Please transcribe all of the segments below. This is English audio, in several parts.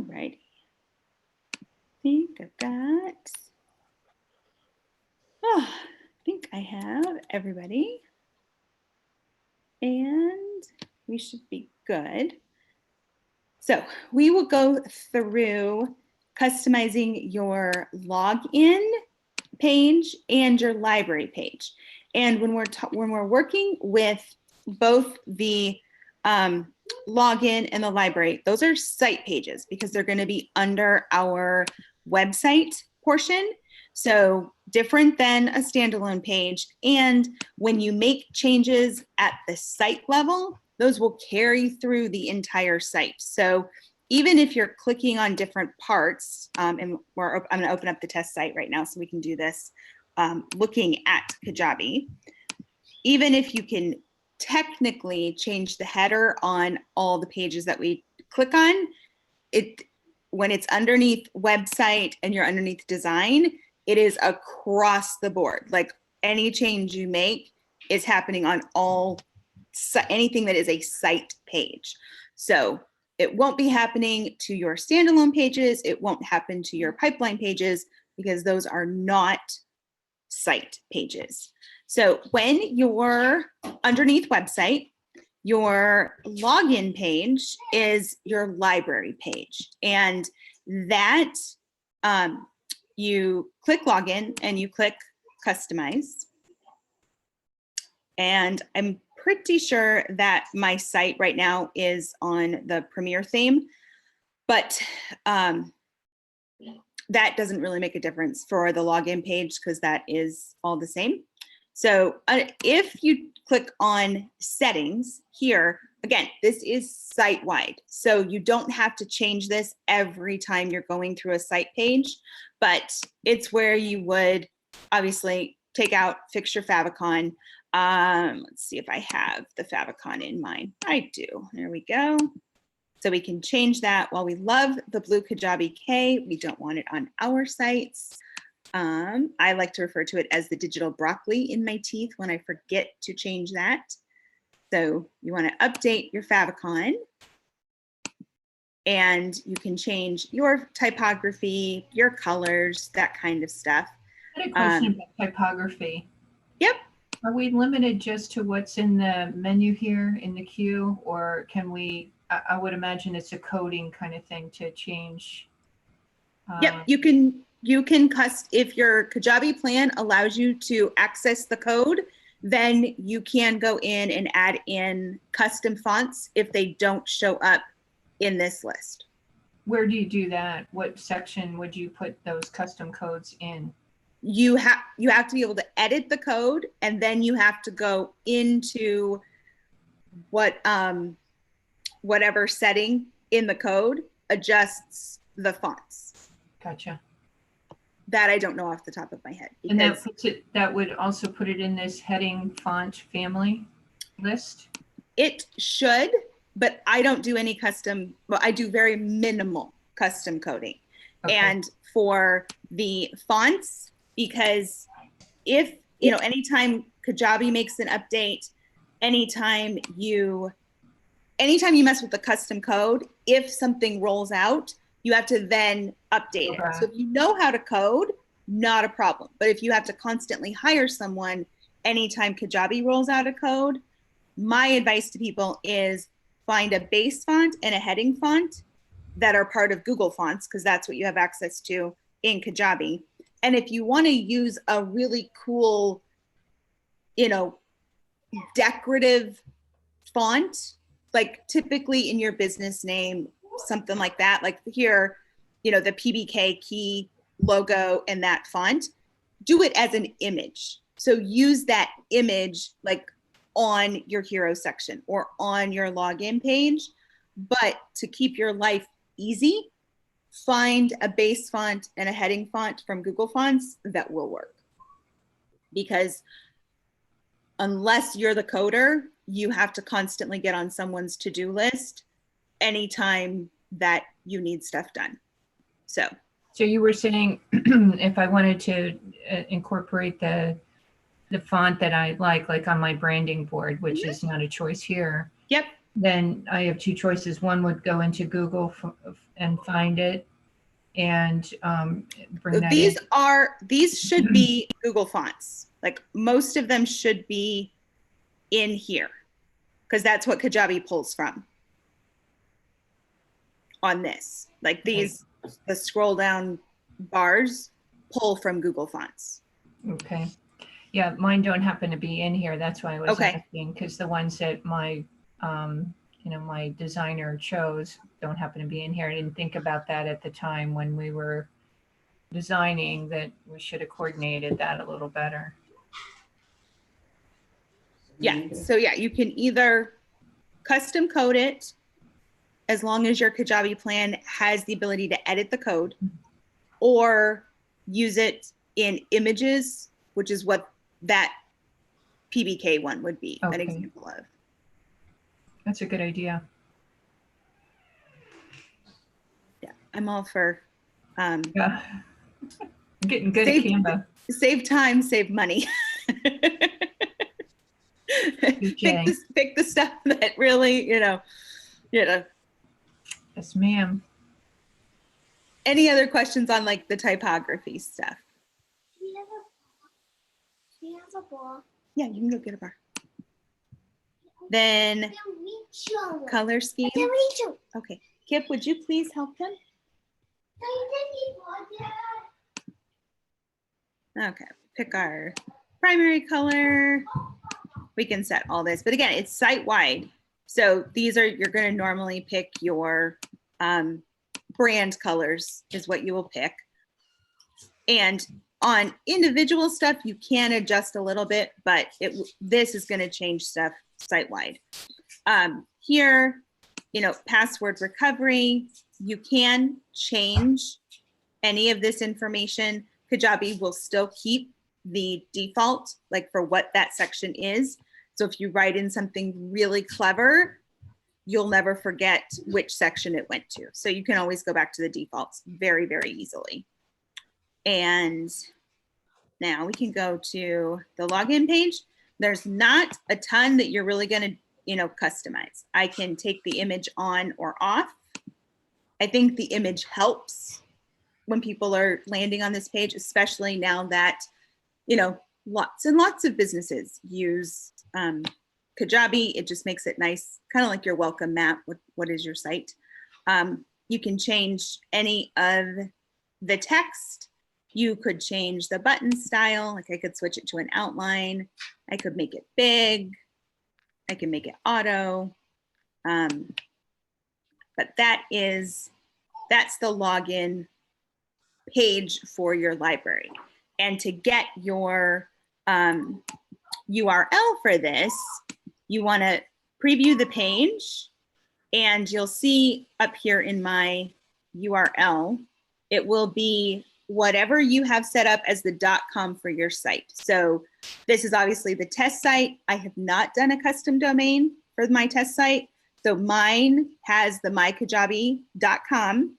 righty. I think I've got, I think I have everybody. And we should be good. So we will go through customizing your login page and your library page. And when we're working with both the login and the library, those are site pages because they're going to be under our website portion. So different than a standalone page. And when you make changes at the site level, those will carry through the entire site. So even if you're clicking on different parts, and I'm going to open up the test site right now so we can do this looking at Kajabi. Even if you can technically change the header on all the pages that we click on, when it's underneath website and you're underneath design, it is across the board. Like any change you make is happening on anything that is a site page. So it won't be happening to your standalone pages. It won't happen to your pipeline pages because those are not site pages. So when you're underneath website, your login page is your library page. And that you click login and you click customize. And I'm pretty sure that my site right now is on the Premier theme, but that doesn't really make a difference for the login page because that is all the same. So if you click on settings here, again, this is site-wide. So you don't have to change this every time you're going through a site page, but it's where you would obviously take out fixture favicon. Let's see if I have the favicon in mind. I do. There we go. So we can change that. While we love the blue Kajabi K, we don't want it on our sites. I like to refer to it as the digital broccoli in my teeth when I forget to change that. So you want to update your favicon and you can change your typography, your colors, that kind of stuff. I had a question about typography. Yep. Are we limited just to what's in the menu here in the queue, or can we, I would imagine it's a coding kind of thing to change. Yep, you can if your Kajabi plan allows you to access the code, then you can go in and add in custom fonts if they don't show up in this list. Where do you do that? What section would you put those custom codes in? You have to be able to edit the code, and then you have to go into whatever setting in the code adjusts the fonts. Gotcha. That I don't know off the top of my head. And that puts it, that would also put it in this heading font family list? It should, but I don't do any custom, well, I do very minimal custom coding. Okay. And for the fonts, because if, anytime Kajabi makes an update, anytime you mess with the custom code, if something rolls out, you have to then update it. So if you know how to code, not a problem. But if you have to constantly hire someone anytime Kajabi rolls out a code, my advice to people is find a base font and a heading font that are part of Google Fonts, because that's what you have access to in Kajabi. And if you want to use a really cool, decorative font, like typically in your business name, something like that, like here, the PBK key logo and that font, do it as an image. So use that image like on your hero section or on your login page. But to keep your life easy, find a base font and a heading font from Google Fonts that will work. Because unless you're the coder, you have to constantly get on someone's to-do list anytime that you need stuff done. So you were saying if I wanted to incorporate the font that I like on my branding board, which is not a choice here. Yep. then I have two choices. One would go into Google and find it and bring that in. These should be Google fonts. Like most of them should be in here because that's what Kajabi pulls from on this. Like these, the scroll down bars pull from Google fonts. Okay. Yeah, mine don't happen to be in here. That's why I was Okay. asking, because the ones that my, my designer chose don't happen to be in here. I didn't think about that at the time when we were designing, that we should have coordinated that a little better. Yeah. So yeah, you can either custom code it as long as your Kajabi plan has the ability to edit the code, or use it in images, which is what that PBK one would be an example of. That's a good idea. Yeah, I'm all for Yeah. I'm getting good at Canva. Save time, save money. pick the stuff that really, Yes, ma'am. Any other questions on like the typography stuff? She has a ball. Yeah, you can go get a bar. Then color scheme. Okay, Kip, would you please help them? Okay, pick our primary color. We can set all this, but again, it's site-wide. So these are, you're going to normally pick your brand colors is what you will pick. And on individual stuff, you can adjust a little bit, but this is going to change stuff site-wide. Here, password recovery, you can change any of this information. Kajabi will still keep the default, like for what that section is. So if you write in something really clever, you'll never forget which section it went to. So you can always go back to the defaults very, very easily. And now we can go to the login page. There's not a ton that you're really going to, customize. I can take the image on or off. I think the image helps when people are landing on this page, especially now that, lots and lots of businesses use Kajabi. It just makes it nice, kind of like your welcome mat. What is your site? You can change any of the text. You could change the button style. Like I could switch it to an outline. I could make it big. I can make it auto. But that's the login page for your library. And to get your URL for this, you want to preview the page, and you'll see up here in my URL, it will be whatever you have set up as the .com for your site. So this is obviously the test site. I have not done a custom domain for my test site. So mine has the mykajabi.com,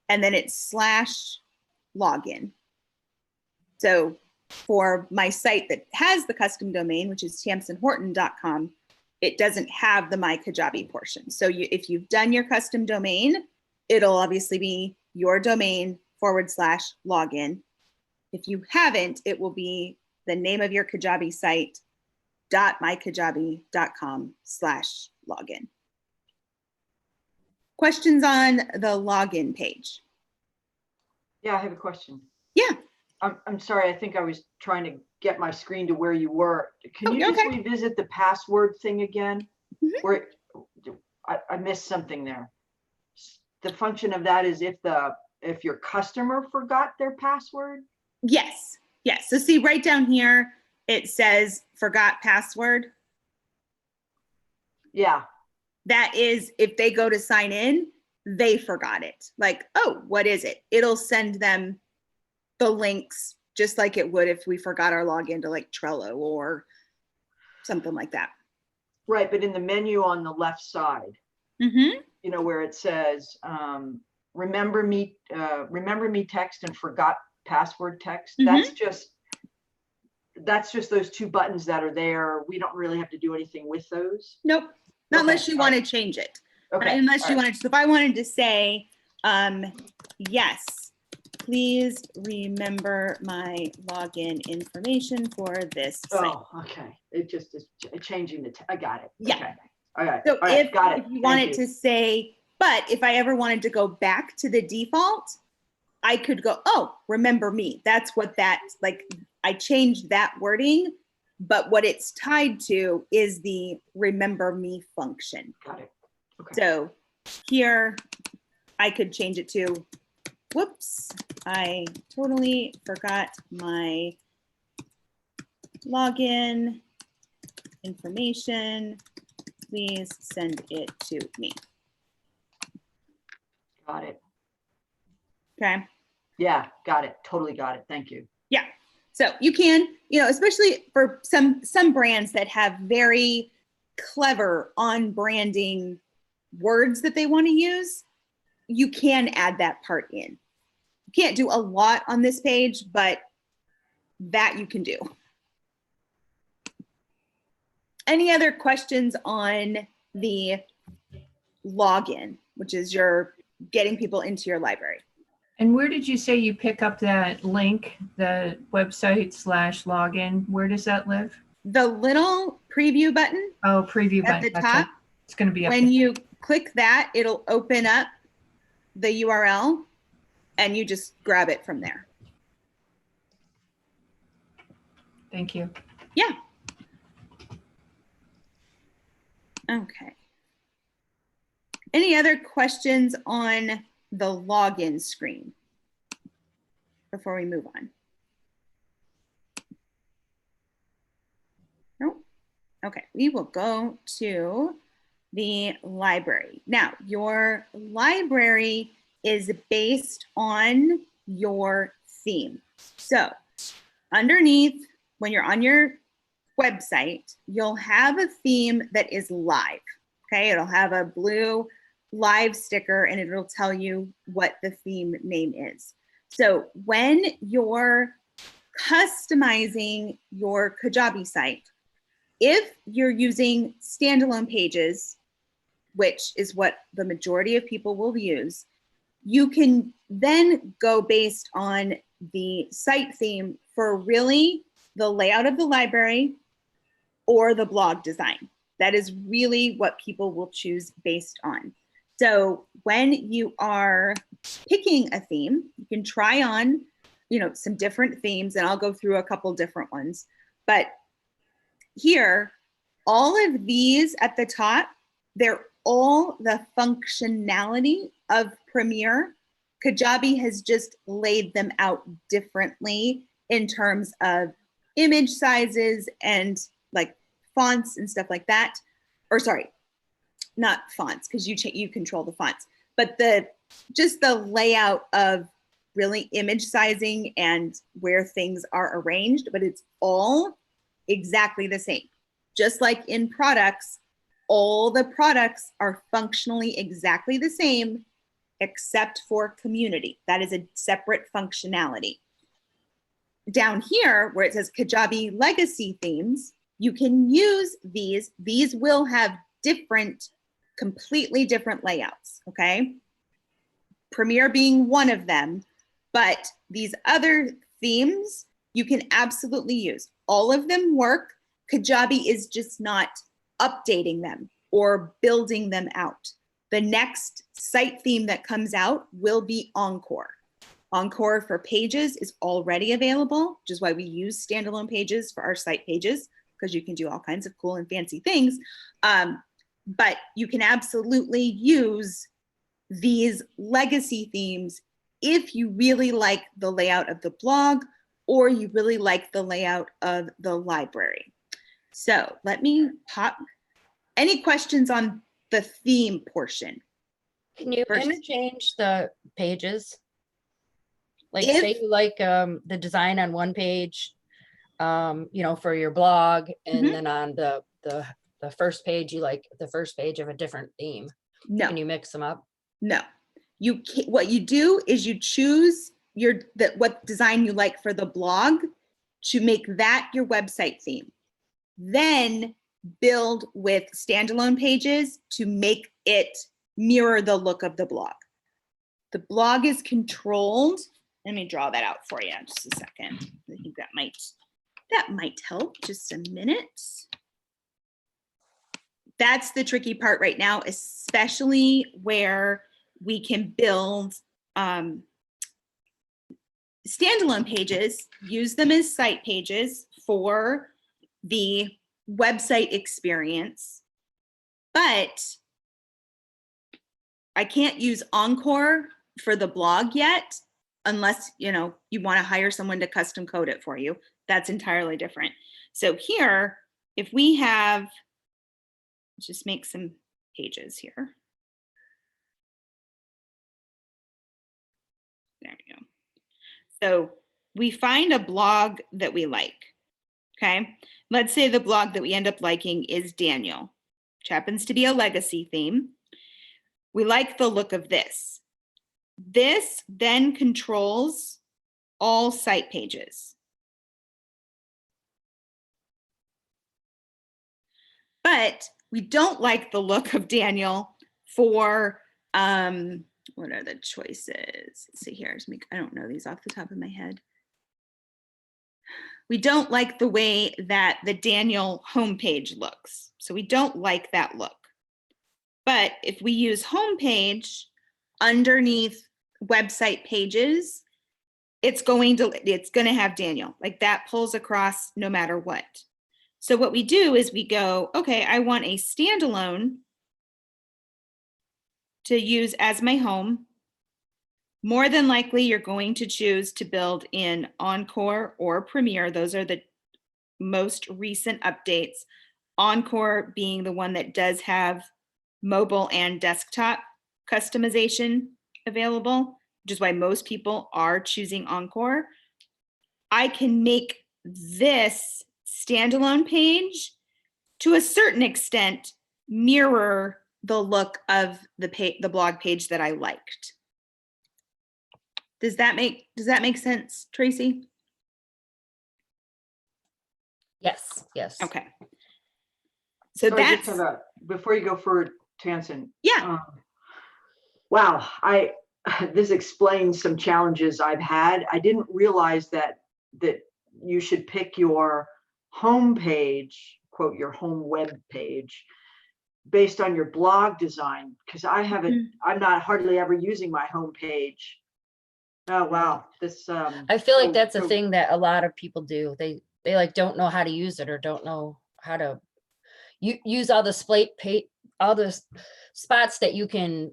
and then it's /login. So for my site that has the custom domain, which is tamsenhorton.com, it doesn't have the mykajabi portion. So if you've done your custom domain, it'll obviously be your domain /login. If you haven't, it will be the name of your Kajabi site .mykajabi.com/login. Questions on the login page? Yeah, I have a question. Yeah. I'm sorry, I think I was trying to get my screen to where you were. Can you just okay. revisit the password thing again? Mm-hmm. Where I missed something there. The function of that is if your customer forgot their password? Yes. So see right down here, it says forgot password. Yeah. That is, if they go to sign in, they forgot it. Like, oh, what is it? It'll send them the links just like it would if we forgot our login to like Trello or something like that. Right, but in the menu on the left side, where it says, remember me text and forgot password text. That's just those two buttons that are there. We don't really have to do anything with those. Nope. Not Okay, unless you all want right. to change it. Okay. Unless all you right. wanted to, so if I wanted to say, yes, please remember my login information for this site. Oh, okay. It just is changing the, I got it. Yeah. Okay. All right. So All right. if, Got it. if you Thank wanted you. to say, but if I ever wanted to go back to the default, I could go, oh, remember me. That's what that's like. I changed that wording, but what it's tied to is the remember me function. Got it. Okay. So here I could change it to, whoops, I totally forgot my login information. Please send it to me. Got it. Okay. Yeah, got it. Totally got it. Thank you. Yeah. So you can, especially for some brands that have very clever on branding words that they want to use, you can add that part in. You can't do a lot on this page, but that you can do. Any other questions on the login, which is your getting people into your library? And where did you say you pick up that link, the website/login? Where does that live? The little preview button Oh, preview at button. the Gotcha. top. It's going to be up When there. you click that, it'll open up the URL and you just grab it from there. Thank you. Yeah. Okay. Any other questions on the login screen before we move on? No? Okay, we will go to the library. Now, your library is based on your theme. So underneath, when you're on your website, you'll have a theme that is live. Okay, it'll have a blue live sticker and it'll tell you what the theme name is. So when you're customizing your Kajabi site, if you're using standalone pages, which is what the majority of people will use, you can then go based on the site theme for really the layout of the library or the blog design. That is really what people will choose based on. So when you are picking a theme, you can try on, some different themes, and I'll go through a couple different ones. But here, all of these at the top, they're all the functionality of Premier. Kajabi has just laid them out differently in terms of image sizes and like fonts and stuff like that. Or sorry, not fonts, because you control the fonts, but just the layout of really image sizing and where things are arranged, but it's all exactly the same. Just like in products, all the products are functionally exactly the same, except for community. That is a separate functionality. Down here, where it says Kajabi Legacy Themes, you can use these. These will have completely different layouts, okay? Premier being one of them, but these other themes you can absolutely use. All of them work. Kajabi is just not updating them or building them out. The next site theme that comes out will be Encore. Encore for pages is already available, which is why we use standalone pages for our site pages, because you can do all kinds of cool and fancy things. But you can absolutely use these legacy themes if you really like the layout of the blog or you really like the layout of the library. So let me pop. Any questions on the theme portion? Can you First, interchange the pages? Like say you like the design on one page, for your blog, and Mhm. then on the first page, you like the first page of a different theme. no. Can you mix them up? No, you can't. What you do is you choose what design you like for the blog to make that your website theme. Then build with standalone pages to make it mirror the look of the blog. The blog is controlled. Let me draw that out for you just a second. I think that might help. Just a minute. That's the tricky part right now, especially where we can build standalone pages, use them as site pages for the website experience, but I can't use Encore for the blog yet, unless you want to hire someone to custom code it for you. That's entirely different. So here, if we have, let's just make some pages here. There we go. So we find a blog that we like, okay? Let's say the blog that we end up liking is Daniel, which happens to be a legacy theme. We like the look of this. This then controls all site pages. But we don't like the look of Daniel for, what are the choices? Let's see here. I don't know these off the top of my head. We don't like the way that the Daniel homepage looks. So we don't like that look. But if we use homepage underneath website pages, it's going to have Daniel. Like that pulls across no matter what. So what we do is we go, okay, I want a standalone to use as my home. More than likely, you're going to choose to build in Encore or Premiere. Those are the most recent updates. Encore being the one that does have mobile and desktop customization available, which is why most people are choosing Encore. I can make this standalone page to a certain extent mirror the look of the blog page that I liked. Does that make sense, Tracy? Yes, yes. Okay. So Sorry, that's, just before you go forward, Tansen. yeah. Wow, this explains some challenges I've had. I didn't realize that you should pick your home page, quote, your home web page, based on your blog design, because I haven't, I'm not hardly ever using my home page. Oh, wow. This, I feel like that's a thing that a lot of people do. They like don't know how to use it or don't know how to use all the all the spots that you can,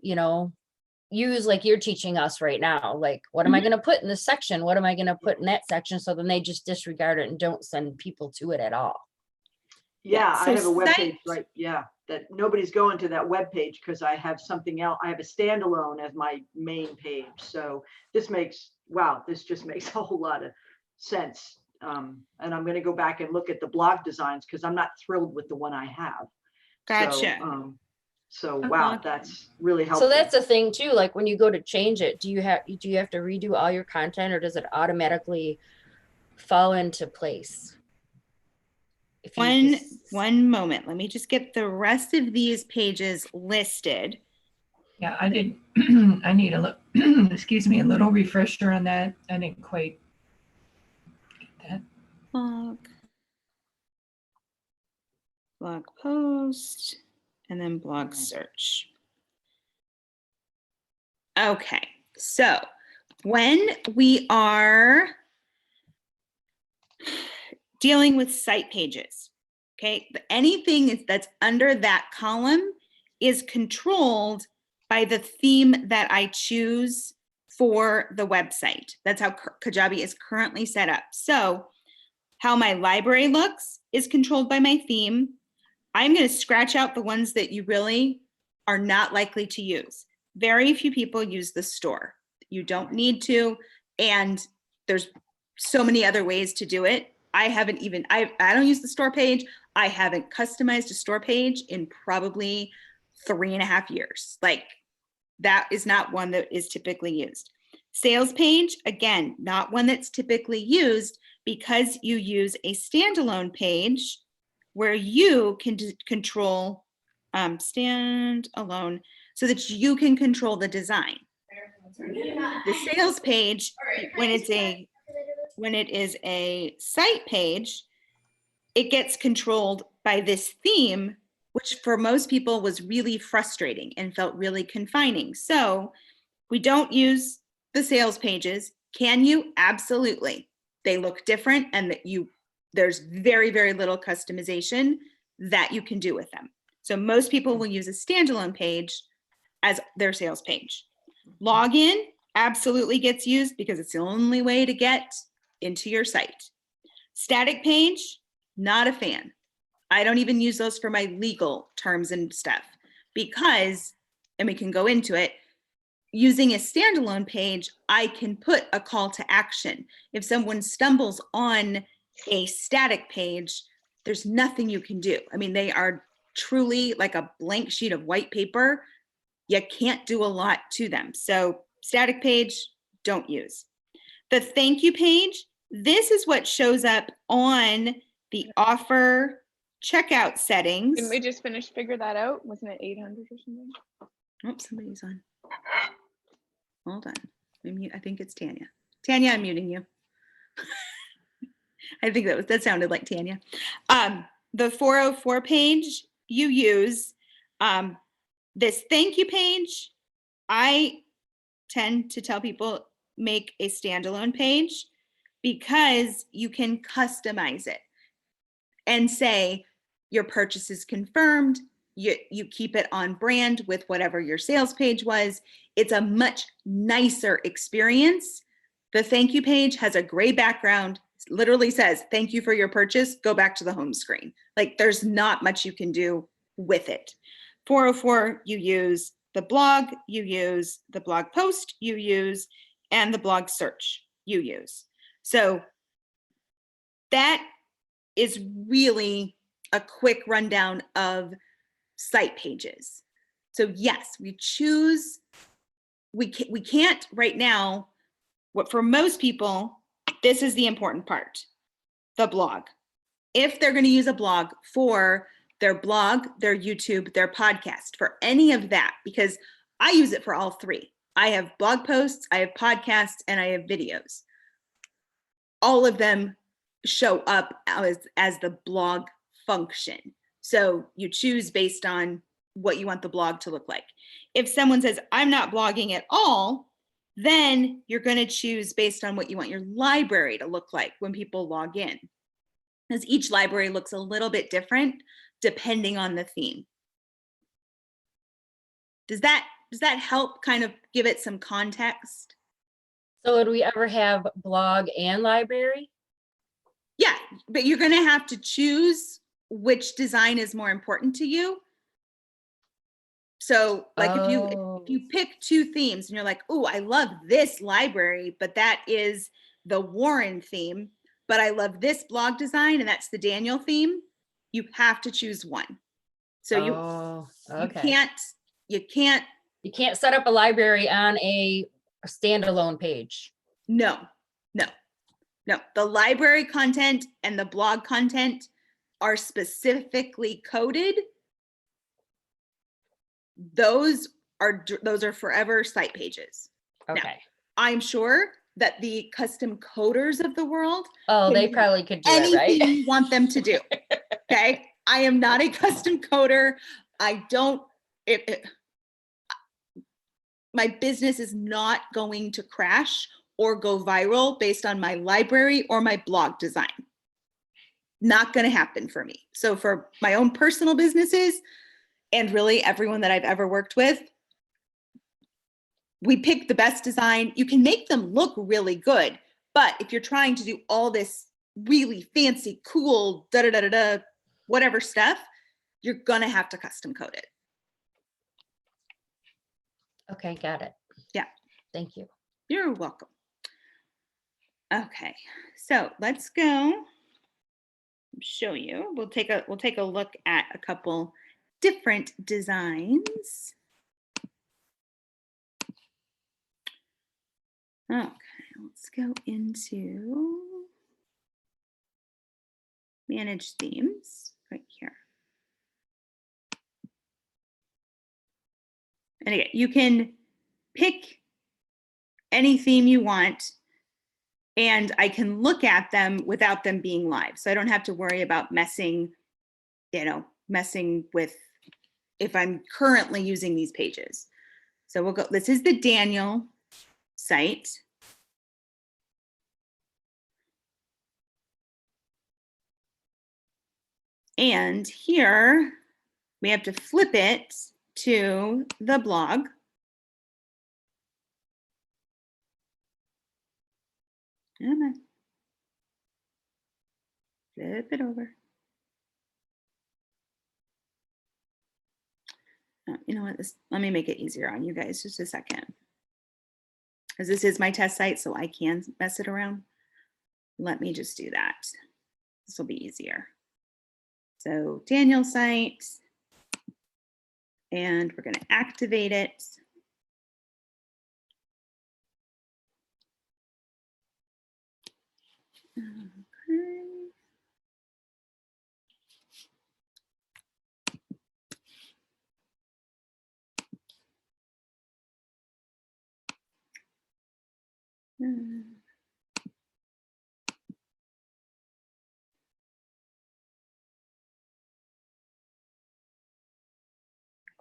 use, like you're teaching us right now. Like, what am I going to put in this section? What am I going to put in that section? So then they just disregard it and don't send people to it at all. Yeah, So I have a web page, right? Yeah, that nobody's going to that web page because I have something else. I have a standalone as my main page. So this just makes a whole lot of sense. And I'm going to go back and look at the blog designs because I'm not thrilled with the one I have. Gotcha. So wow, that's really helpful. So that's a thing too. Like when you go to change it, do you have to redo all your content, or does it automatically fall into place? One moment. Let me just get the rest of these pages listed. Yeah, I did. I need a look. Excuse me, a little refresher on that. I didn't quite get that. Blog post, and then blog search. Okay, so when we are dealing with site pages, okay, anything that's under that column is controlled by the theme that I choose for the website. That's how Kajabi is currently set up. So how my library looks is controlled by my theme. I'm going to scratch out the ones that you really are not likely to use. Very few people use the store. You don't need to, and there's so many other ways to do it. I don't use the store page. I haven't customized a store page in probably 3.5 years. Like, that is not one that is typically used. Sales page, again, not one that's typically used because you use a standalone page where you can control stand alone so that you can control the design. The sales page, when it is a site page, it gets controlled by this theme, which for most people was really frustrating and felt really confining. So we don't use the sales pages. Can you? Absolutely. They look different, and there's very, very little customization that you can do with them. So most people will use a standalone page as their sales page. Login absolutely gets used because it's the only way to get into your site. Static page, not a fan. I don't even use those for my legal terms and stuff because, and we can go into it, using a standalone page, I can put a call to action. If someone stumbles on a static page, there's nothing you can do. I mean, they are truly like a blank sheet of white paper. You can't do a lot to them. So static page, don't use. The thank you page, this is what shows up on the offer checkout settings. Didn't we just figure that out? Wasn't it 800 or something? Oh, somebody's on. Hold on. I think it's Tanya. Tanya, I'm muting you. I think that sounded like Tanya. The 404 page you use. This thank you page, I tend to tell people make a standalone page because you can customize it and say your purchase is confirmed. You keep it on brand with whatever your sales page was. It's a much nicer experience. The thank you page has a gray background, literally says, thank you for your purchase, go back to the home screen. Like there's not much you can do with it. 404, you use the blog, you use the blog post, you use, and the blog search you use. So that is really a quick rundown of site pages. So yes, we can't right now, what for most people, this is the important part, the blog. If they're going to use a blog for their blog, their YouTube, their podcast, for any of that, because I use it for all three. I have blog posts, I have podcasts, and I have videos. All of them show up as the blog function. So you choose based on what you want the blog to look like. If someone says, I'm not blogging at all, then you're going to choose based on what you want your library to look like when people log in. Because each library looks a little bit different depending on the theme. Does that help kind of give it some context? So would we ever have blog and library? Yeah, but you're going to have to choose which design is more important to you. So like if you pick two themes and you're like, oh, I love this library, but that is the Warren theme, but I love this blog design and that's the Daniel theme, you have to choose one. So okay. you can't set up a library on a standalone page. No. The library content and the blog content are specifically coded. Those are forever site pages. Okay. Now, I'm sure that the custom coders of the world, they probably could do anything it, right? you want them to do. Okay. I am not a custom coder. My business is not going to crash or go viral based on my library or my blog design. Not going to happen for me. So for my own personal businesses and really everyone that I've ever worked with, we pick the best design. You can make them look really good, but if you're trying to do all this really fancy, cool, whatever stuff, you're going to have to custom code it. Okay, got it. Yeah. Thank you. You're welcome. Okay, so let's go show you. We'll take a look at a couple different designs. Okay, let's go into manage themes. right here. And again, you can pick any theme you want, and I can look at them without them being live. So I don't have to worry about messing with if I'm currently using these pages. So we'll go, this is the Daniel site. And here we have to flip it to the blog. Come on. Flip it over. You know what? Let me make it easier on you guys just a second. Because this is my test site, so I can mess it around. Let me just do that. This will be easier. So Daniel site, and we're going to activate it. Okay.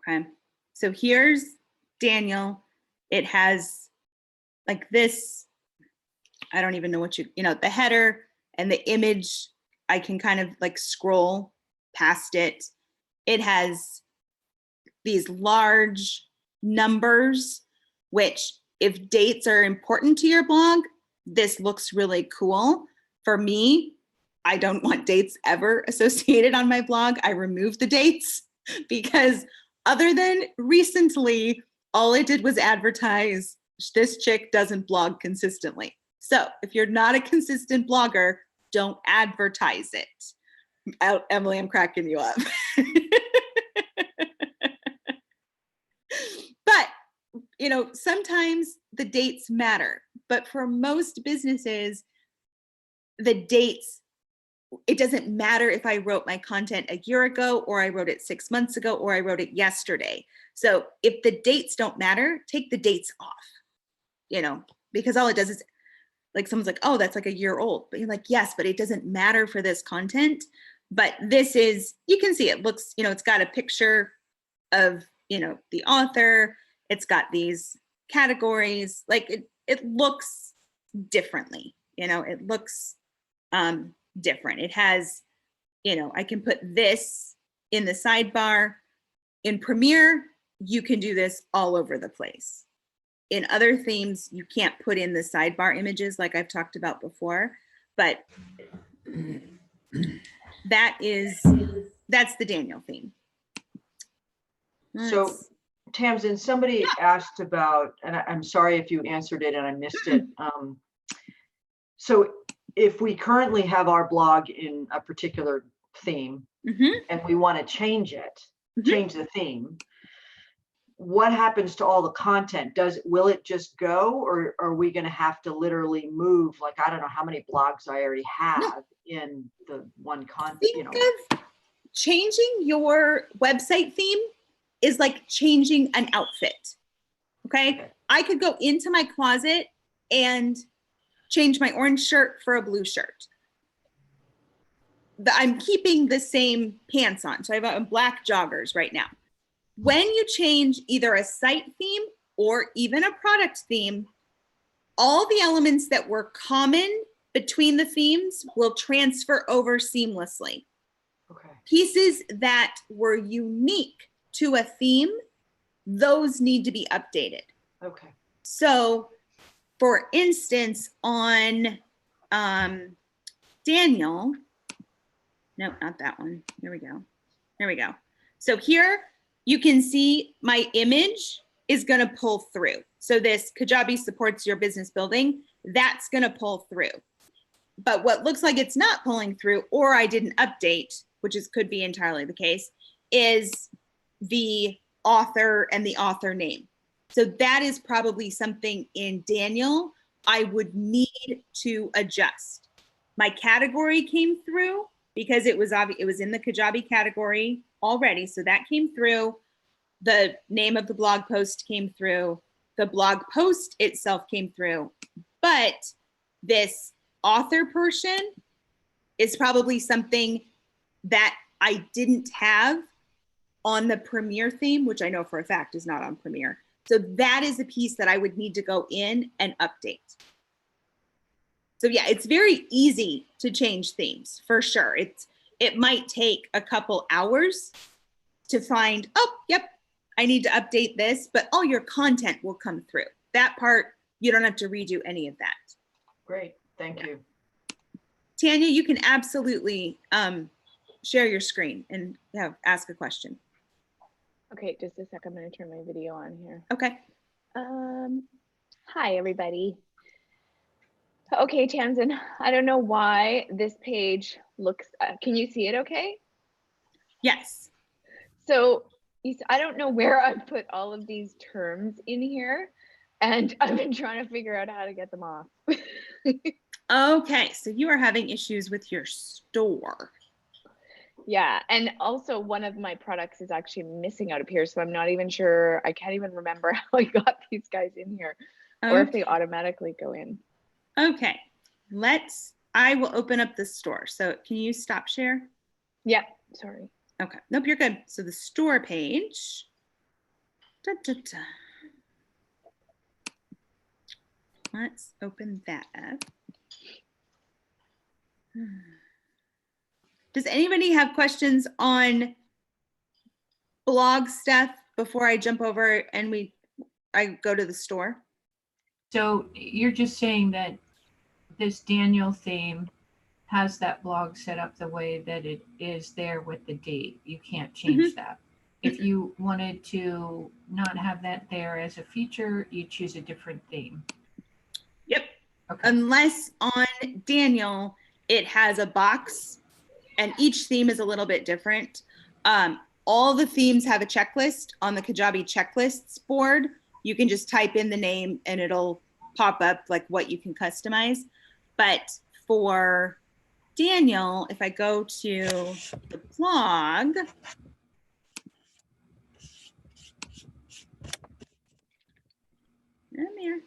Okay, so here's Daniel. It has like this, I don't even know what the header and the image, I can kind of like scroll past it. It has these large numbers, which if dates are important to your blog, this looks really cool. For me, I don't want dates ever associated on my blog. I remove the dates because other than recently, all it did was advertise this chick doesn't blog consistently. So if you're not a consistent blogger, don't advertise it. Emily, I'm cracking you up. But, sometimes the dates matter. But for most businesses, the dates, it doesn't matter if I wrote my content a year ago, or I wrote it 6 months ago, or I wrote it yesterday. So if the dates don't matter, take the dates off, because all it does is like someone's like, oh, that's like a year old. But you're like, yes, but it doesn't matter for this content. But this is, you can see it looks, it's got a picture of, the author. It's got these categories. Like it looks differently, it looks different. It has, I can put this in the sidebar. In Premiere, you can do this all over the place. In other themes, you can't put in the sidebar images like I've talked about before, but that's the Daniel theme. So Tamsin, somebody asked about, and I'm sorry if you answered it and I missed it. So if we currently have our blog in a particular theme and we want to change it, change the theme, what happens to all the content? Will it just go, or are we going to have to literally move? Like, I don't know how many blogs I already have in the one content. Think of changing your website theme is like changing an outfit. Okay. I could go into my closet and change my orange shirt for a blue shirt. I'm keeping the same pants on. So I have black joggers right now. When you change either a site theme or even a product theme, all the elements that were common between the themes will transfer over seamlessly. Okay. Pieces that were unique to a theme, those need to be updated. Okay. So for instance, on Daniel, no, not that one. There we go. There we go. So here you can see my image is going to pull through. So this Kajabi supports your business building, that's going to pull through. But what looks like it's not pulling through, or I didn't update, which could be entirely the case, is the author and the author name. So that is probably something in Daniel I would need to adjust. My category came through, because it was in the Kajabi category already. So that came through. The name of the blog post came through. The blog post itself came through. But this author portion is probably something that I didn't have on the Premiere theme, which I know for a fact is not on Premiere. So that is a piece that I would need to go in and update. So yeah, it's very easy to change themes for sure. It might take a couple hours to find, oh, yep, I need to update this, but all your content will come through. That part, you don't have to redo any of that. Great, thank you. Tanya, you can absolutely share your screen and ask a question. Okay, just a sec. I'm going to turn my video on here. Okay. Hi, everybody. Okay, Tamsin, I don't know why this page looks, can you see it okay? Yes. So I don't know where I put all of these terms in here, and I've been trying to figure out how to get them off. Okay, so you are having issues with your store. Yeah, and also one of my products is actually missing out of here, so I'm not even sure, I can't even remember how I got these guys in here, or if they automatically go in. Okay, I will open up the store. So can you stop share? Yeah, sorry. Okay, nope, you're good. So the store page. Da, da, da. Let's open that up. Does anybody have questions on blog stuff before I jump over and I go to the store? So you're just saying that this Daniel theme has that blog set up the way that it is there with the date. You can't change that. If you wanted to not have that there as a feature, you choose a different theme. Yep. Okay. Unless on Daniel, it has a box and each theme is a little bit different. All the themes have a checklist on the Kajabi Checklists board. You can just type in the name and it'll pop up like what you can customize. But for Daniel, if I go to the blog, come here.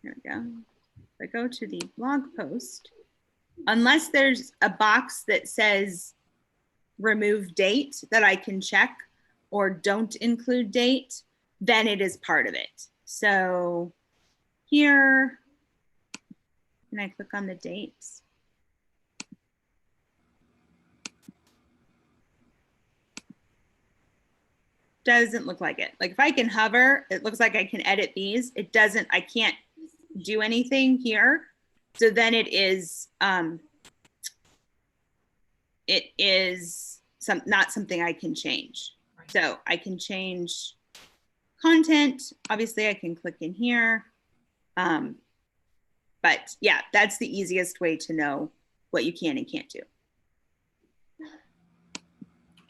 There we go. If I go to the blog post, unless there's a box that says remove date that I can check or don't include date, then it is part of it. So here, and I click on the dates. Doesn't look like it. Like if I can hover, it looks like I can edit these. It doesn't, I can't do anything here. So then it is not something I can change. Right. So I can change content. Obviously I can click in here. But yeah, that's the easiest way to know what you can and can't do.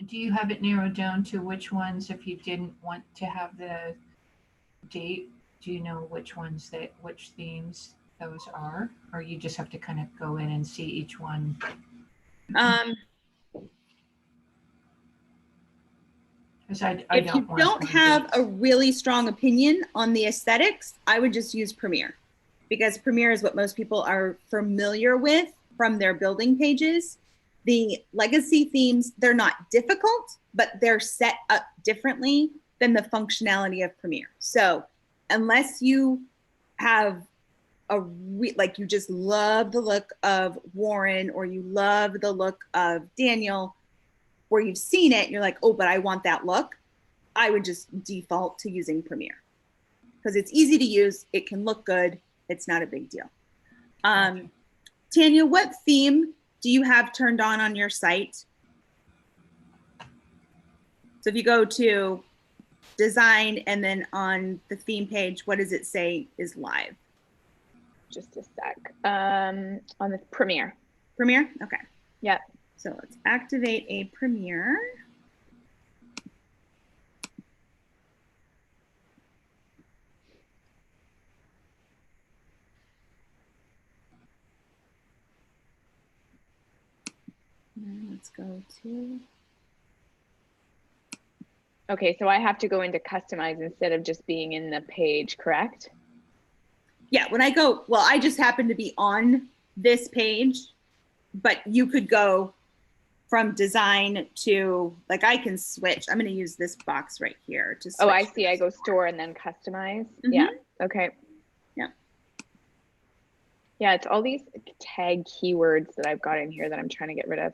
Do you have it narrowed down to which ones, if you didn't want to have the date, do you know which themes those are? Or you just have to kind of go in and see each one? Because I if you don't have a really strong opinion on the aesthetics, I would just use Premiere, because Premiere is what most people are familiar with from their building pages. The legacy themes, they're not difficult, but they're set up differently than the functionality of Premiere. So unless you have like you just love the look of Warren or you love the look of Daniel, where you've seen it and you're like, oh, but I want that look, I would just default to using Premiere because it's easy to use. It can look good. It's not a big deal. Tanya, what theme do you have turned on your site? So if you go to design and then on the theme page, what does it say is live? Just a sec. On the Premiere. Premiere? Okay. Yep. So let's activate a Premiere. Let's go to. Okay, so I have to go into customize instead of just being in the page, correct? Yeah, when I go, well, I just happen to be on this page, but you could go from design to, like, I can switch. I'm going to use this box right here to switch. Oh, I see. I go store and then customize. Mhm. Yeah. Okay. Yeah. Yeah, it's all these tag keywords that I've got in here that I'm trying to get rid of.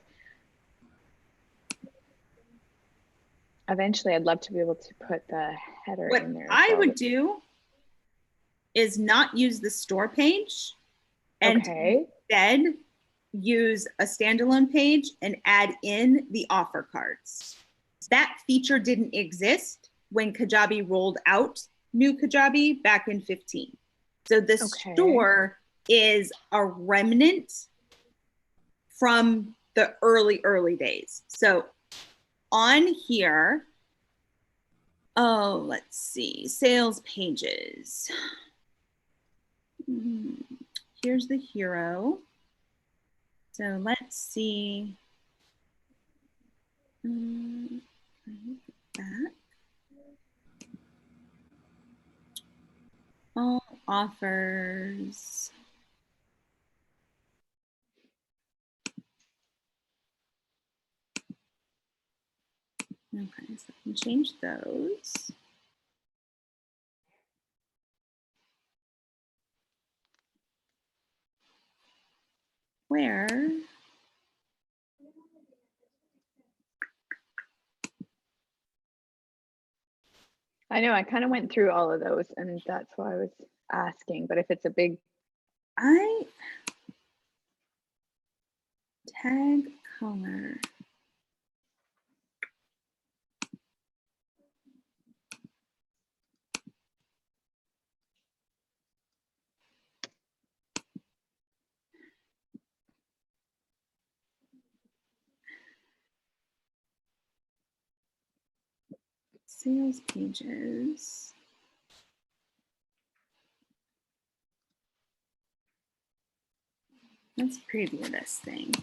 Eventually, I'd love to be able to put the header What in there. I would do is not use the store page and instead use a standalone page and add in the offer cards. That feature didn't exist when Kajabi rolled out new Kajabi back in 15. So the store is a remnant from the early days. So on here, oh, let's see, sales pages. Here's the hero. So let's see. Back. All offers. Okay, so I can change those. Where? I know I kind of went through all of those and that's why I was asking, but if it's a big Tag color. Sales pages. Let's preview this thing.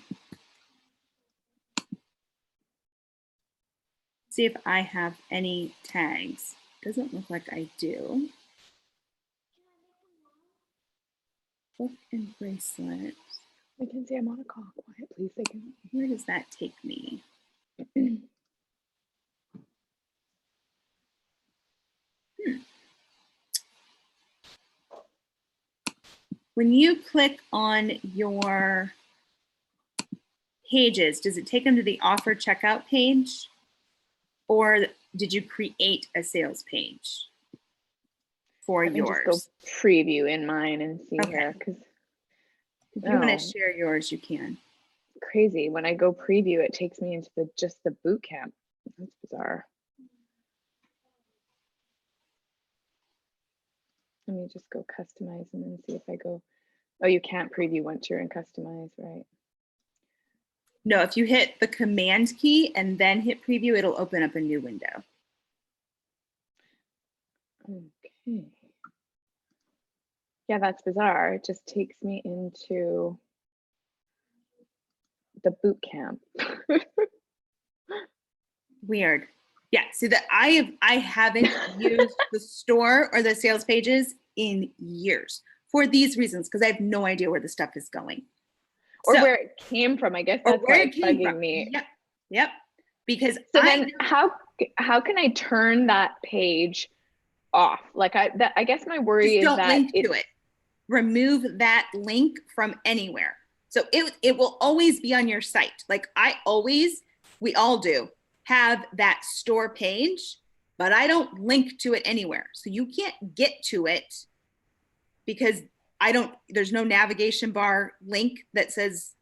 See if I have any tags. Doesn't look like I do. Book and bracelet. I can say I'm on a call. Quiet, please. Where does that take me? When you click on your pages, does it take them to the offer checkout page? Or did you create a sales page for yours? Just go preview in mine and see here, because if you want to share yours, you can. Crazy. When I go preview, it takes me into just the boot camp. That's bizarre. Let me just go customize and then see if I go. Oh, you can't preview once you're in customize, right? No, if you hit the command key and then hit preview, it'll open up a new window. Okay. Yeah, that's bizarre. It just takes me into the boot camp. Weird. Yeah, see that I haven't used the store or the sales pages in years for these reasons, because I have no idea where the stuff is going. Or where it came from. I guess that's why it's bugging me. Yep. Because so then how can I turn that page off? Like I guess my worry is that link to it. Remove that link from anywhere. So it will always be on your site. Like we all do have that store page, but I don't link to it anywhere. So you can't get to it because there's no navigation bar link that says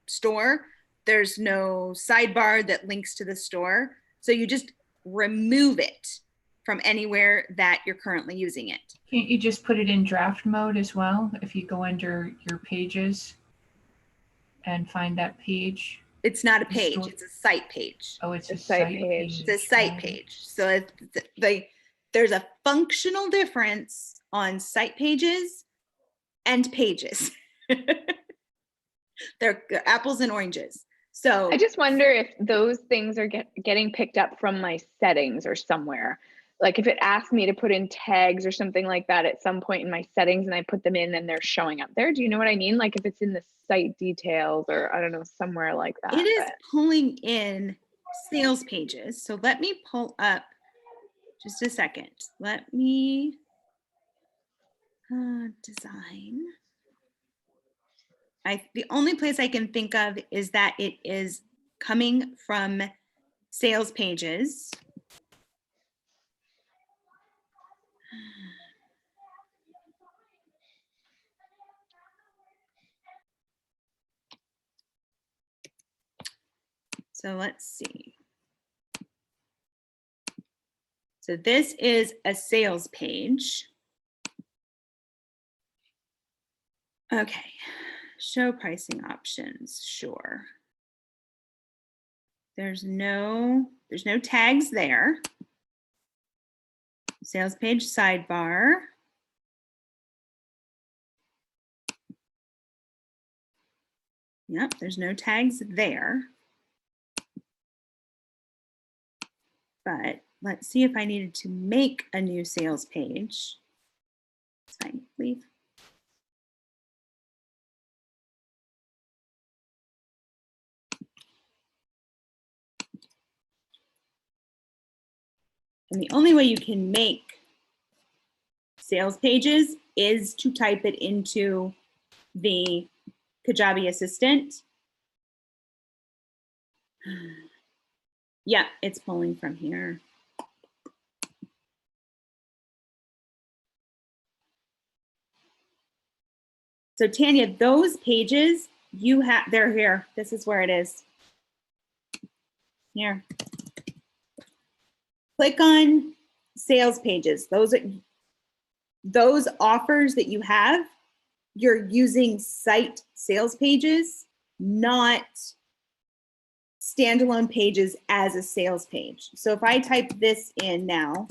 store. There's no sidebar that links to the store. So you just remove it from anywhere that you're currently using it. Can't you just put it in draft mode as well? If you go under your pages and find that page. It's not a page, it's a site page. Oh, it's a site page. It's a site page. So there's a functional difference on site pages and pages. They're apples and oranges. So I just wonder if those things are getting picked up from my settings or somewhere. Like if it asks me to put in tags or something like that at some point in my settings and I put them in and they're showing up there. Do you know what I mean? Like if it's in the site details or I don't know, somewhere like that. it is pulling in sales pages. So let me pull up just a second. Let me design. The only place I can think of is that it is coming from sales pages. So let's see. So this is a sales page. Okay, show pricing options, sure. There's no tags there. Sales page sidebar. Yep, there's no tags there. But let's see if I needed to make a new sales page. It's fine, leave. And the only way you can make sales pages is to type it into the Kajabi assistant. Yeah, it's pulling from here. So Tanya, those pages you have, they're here. This is where it is. Here. Click on sales pages. Those offers that you have, you're using site sales pages, not standalone pages as a sales page. So if I type this in now,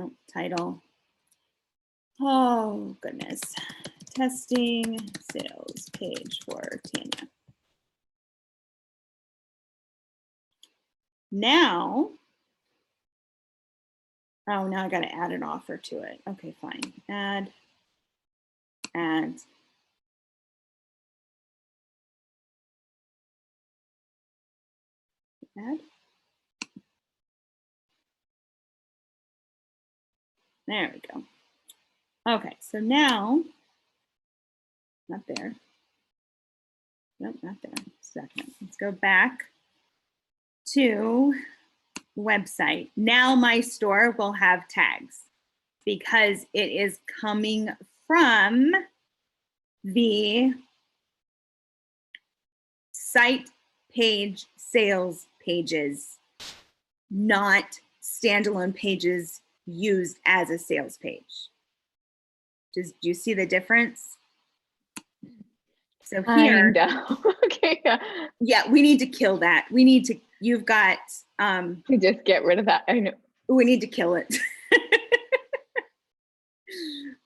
oh, title. Oh, goodness. Testing sales page for Tanya. Now, oh, now I got to add an offer to it. Okay, fine. Add. Add. There we go. Okay, so now, not there. Nope, not there. Second. Let's go back to website. Now my store will have tags because it is coming from the site page sales pages, not standalone pages used as a sales page. Do you see the difference? So here, okay, yeah, we need to kill that. We need to, you've got, we just get rid of that. I know. we need to kill it.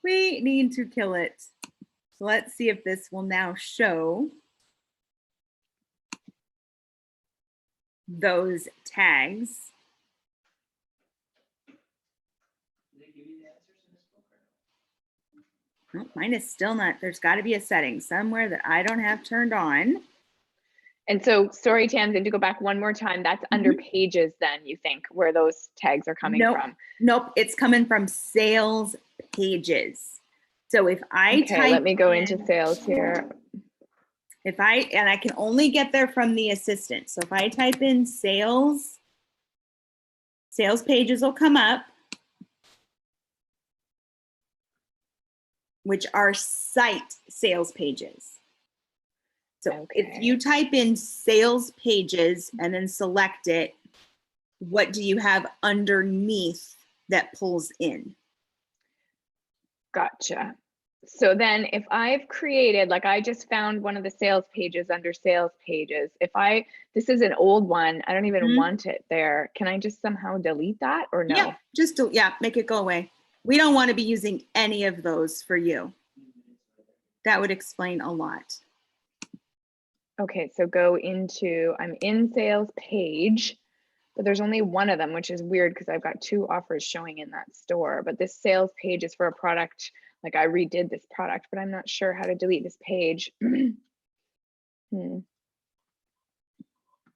We need to kill it. So let's see if this will now show those tags. Oh, mine is still not, there's got to be a setting somewhere that I don't have turned on. And so, sorry, Tamsin, to go back one more time, that's under pages then, you think, where those tags are coming from? Nope, it's coming from sales pages. So if I type let me go into sales here. And I can only get there from the assistant. So if I type in sales pages will come up, which are site sales pages. So if you type in sales pages and then select it, what do you have underneath that pulls in? Gotcha. So then if I've created, like I just found one of the sales pages under sales pages. This is an old one, I don't even want it there. Can I just somehow delete that or no? Yeah, make it go away. We don't want to be using any of those for you. That would explain a lot. Okay, so go into, I'm in sales page, but there's only one of them, which is weird because I've got 2 offers showing in that store. But this sales page is for a product, like I redid this product, but I'm not sure how to delete this page.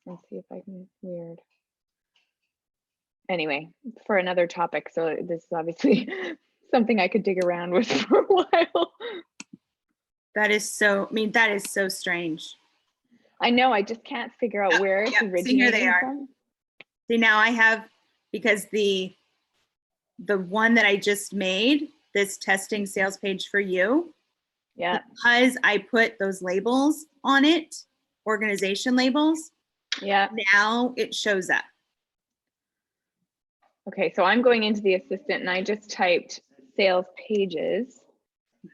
Let's see if I can, weird. Anyway, for another topic. So this is obviously something I could dig around with for a while. That is so, I mean, that is so strange. I know, I just can't figure out where it's Yep, see, here they originating are. from. See, now I have, because the one that I just made, this testing sales page for you, Yeah, because I put those labels on it, organization labels, yeah. now it shows up. Okay, so I'm going into the assistant and I just typed sales pages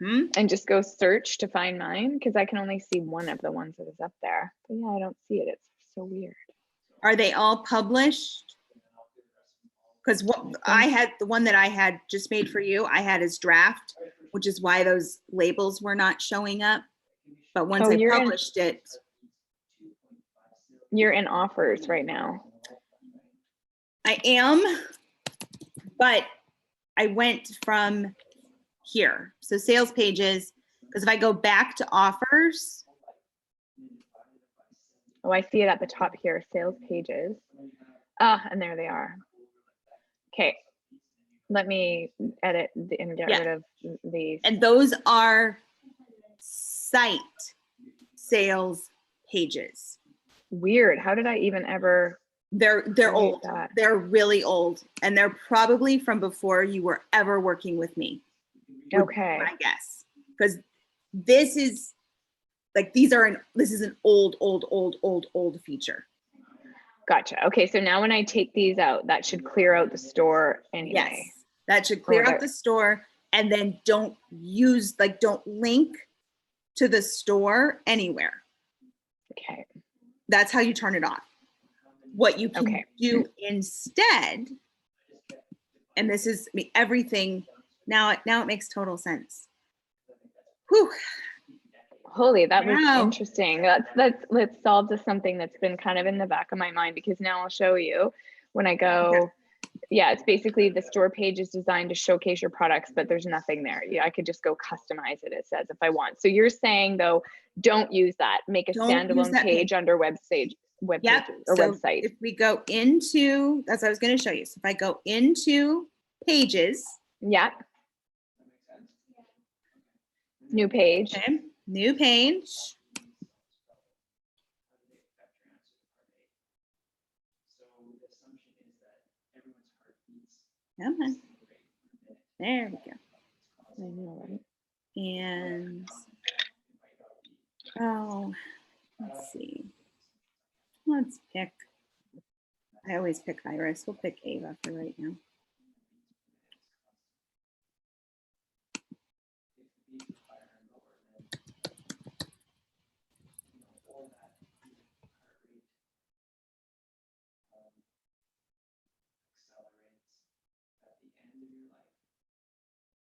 Mhm. and just go search to find mine because I can only see one of the ones that is up there. But yeah, I don't see it. It's so weird. Are they all published? Because what I had, the one that I had just made for you, I had as draft, which is why those labels were not showing up. But once Oh, I you're in- published it, You're in offers right now. I am, but I went from here. So sales pages, because if I go back to offers, Oh, I see it at the top here, sales pages. Ah, and there they are. Okay, let me edit and get Yeah. rid of these. and those are site sales pages. Weird, how did I even ever? They're create old. that? They're really old, and they're probably from before you were ever working with me. would be Okay, my guess, because this is like this is an old feature. gotcha. Okay, so now when I take these out, that should clear out the store anyway. Yes, that should clear out there- the store, and then don't link to the store anywhere. Okay, That's how you turn it off. What you can Okay. do instead, and this is, I mean, everything now it makes total sense. Whew. holy, that was Wow. interesting. Let's solve to something that's been kind of in the back of my mind because now I'll show you when I go. Yeah, it's basically the store page is designed to showcase your products, but there's nothing there. Yeah, I could just go customize it, it says, if I want. So you're saying though, don't use that. Make a Don't use standalone that page page. under web Yep. pages or So website. if we go into, that's what I was going to show you. So if I go into pages, Yeah. New page. okay, new page. Come on. There we go. I know, right? And oh, let's see. Let's pick. I always pick Iris. We'll pick Ava for right now.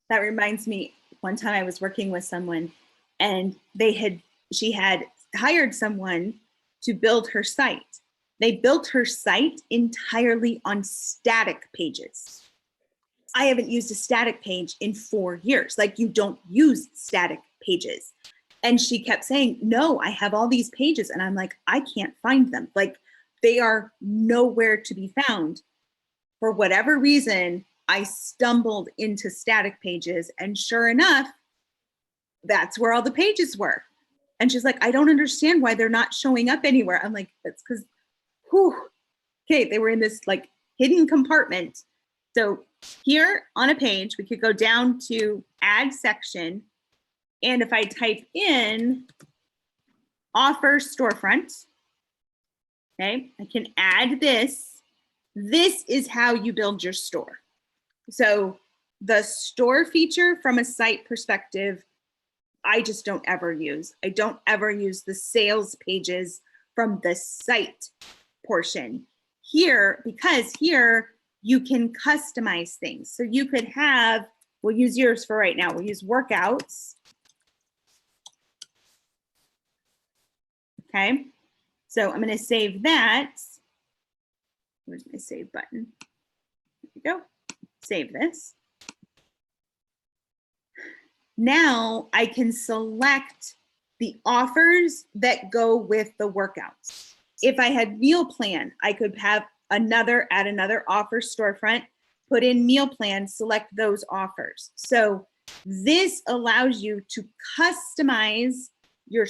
That reminds me, one time I was working with someone and she had hired someone to build her site. They built her site entirely on static pages. I haven't used a static page in 4 years. Like, you don't use static pages. And she kept saying, no, I have all these pages. And I'm like, I can't find them. Like, they are nowhere to be found. For whatever reason, I stumbled into static pages, and sure enough, that's where all the pages were. And she's like, I don't understand why they're not showing up anywhere. I'm like, that's because, okay, they were in this like hidden compartment. So here on a page, we could go down to add section. And if I type in offer storefront, okay, I can add this. This is how you build your store. So the store feature from a site perspective, I just don't ever use. I don't ever use the sales pages from the site portion. Here, because here you can customize things. So you could have, we'll use yours for right now. We'll use workouts. Okay, so I'm going to save that. Where's my save button? There we go. Save this. Now I can select the offers that go with the workouts. If I had meal plan, I could have add another offer storefront, put in meal plan, select those offers. So this allows you to customize your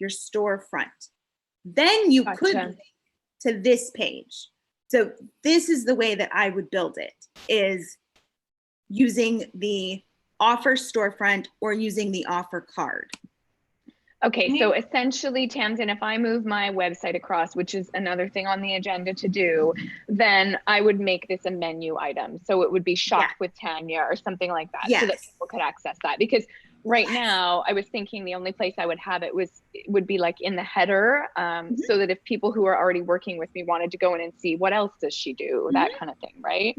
storefront. Then you could Gotcha. link to this page. So this is the way that I would build it, is using the offer storefront or using the offer card. Okay, so essentially, Tamsin, if I move my website across, which is another thing on the agenda to do, then I would make this a menu item. So it would be shop with Tanya or something like that, so that Yes. people could access that. Because right now, I was thinking the only place I would have it would be like in the header, so that if people who are already working with me wanted to go in and see what else does she do, that kind of thing, right?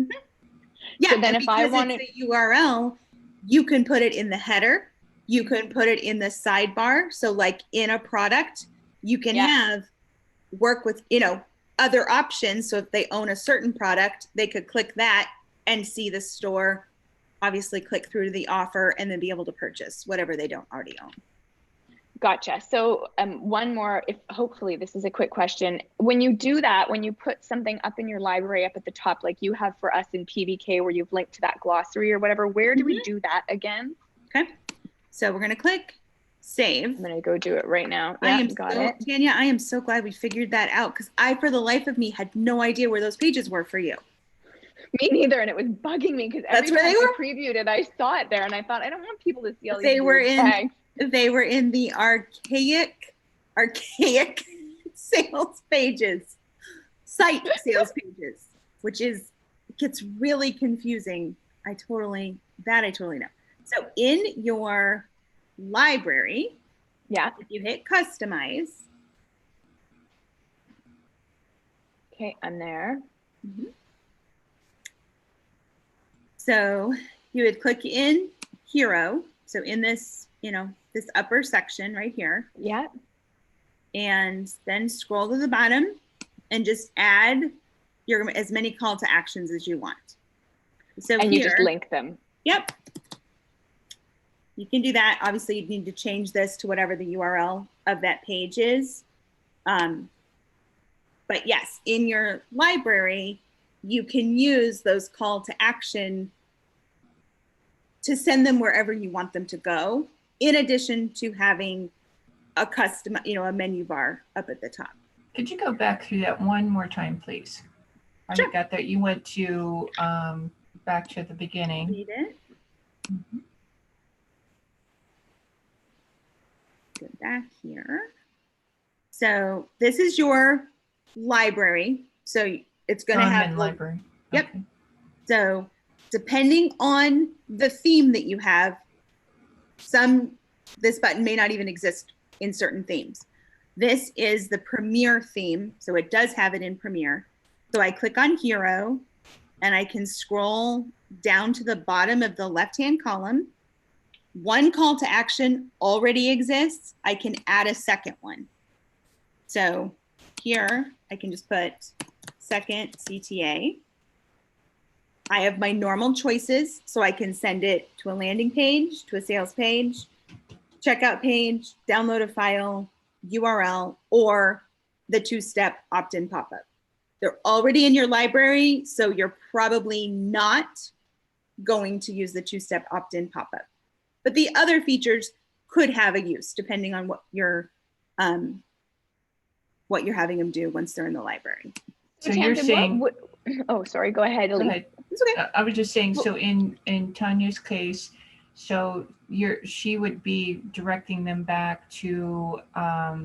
Yeah, So then and if I because wanted, it's a URL, you can put it in the header. You can put it in the sidebar. So like in a product, you can have work with, other options. So if they own a certain product, they could click that and see the store, obviously click through to the offer and then be able to purchase whatever they don't already own. Gotcha. So one more, if hopefully this is a quick question. When you do that, when you put something up in your library up at the top, like you have for us in PBK, where you've linked to that glossary or whatever, where do we do that again? Okay. So we're going to click save. I'm going to go do it right now. I Yeah, am got it. Tanya, I am so glad we figured that out, because I, for the life of me, had no idea where those pages were for you. Me neither. And it was bugging me because every That's where time they I were? previewed it, I saw it there and I thought, I don't want people to see all these They were weird tags. They were in the archaic sales pages, site sales pages, which gets really confusing. I totally know. So in your library, Yeah. if you hit customize. Okay, I'm there. So you would click in hero. So in this, this upper section right here, Yeah. and then scroll to the bottom and just add as many call to actions as you want. So And you just link them. Yep. You can do that. Obviously, you'd need to change this to whatever the URL of that page is. But yes, in your library, you can use those call to action to send them wherever you want them to go, in addition to having a custom, a menu bar up at the top. Could you go back through that one more time, please? Sure. You got that. You went to back to the beginning. Read it. Go back here. So this is your library. So it's going to have library. Yep. Okay. So depending on the theme that you have, this button may not even exist in certain themes. This is the Premier theme, so it does have it in Premier. So I click on Hero, and I can scroll down to the bottom of the left-hand column. One call to action already exists. I can add a second one. So here, I can just put second CTA. I have my normal choices, so I can send it to a landing page, to a sales page, checkout page, download a file, URL, or the two-step opt-in pop-up. They're already in your library, so you're probably not going to use the two-step opt-in pop-up. But the other features could have a use depending on what you're having them do once they're in the library. So you're saying, oh, sorry, go ahead, Elise. go ahead. It's okay. I was just saying, so in Tanya's case, so she would be directing them back to a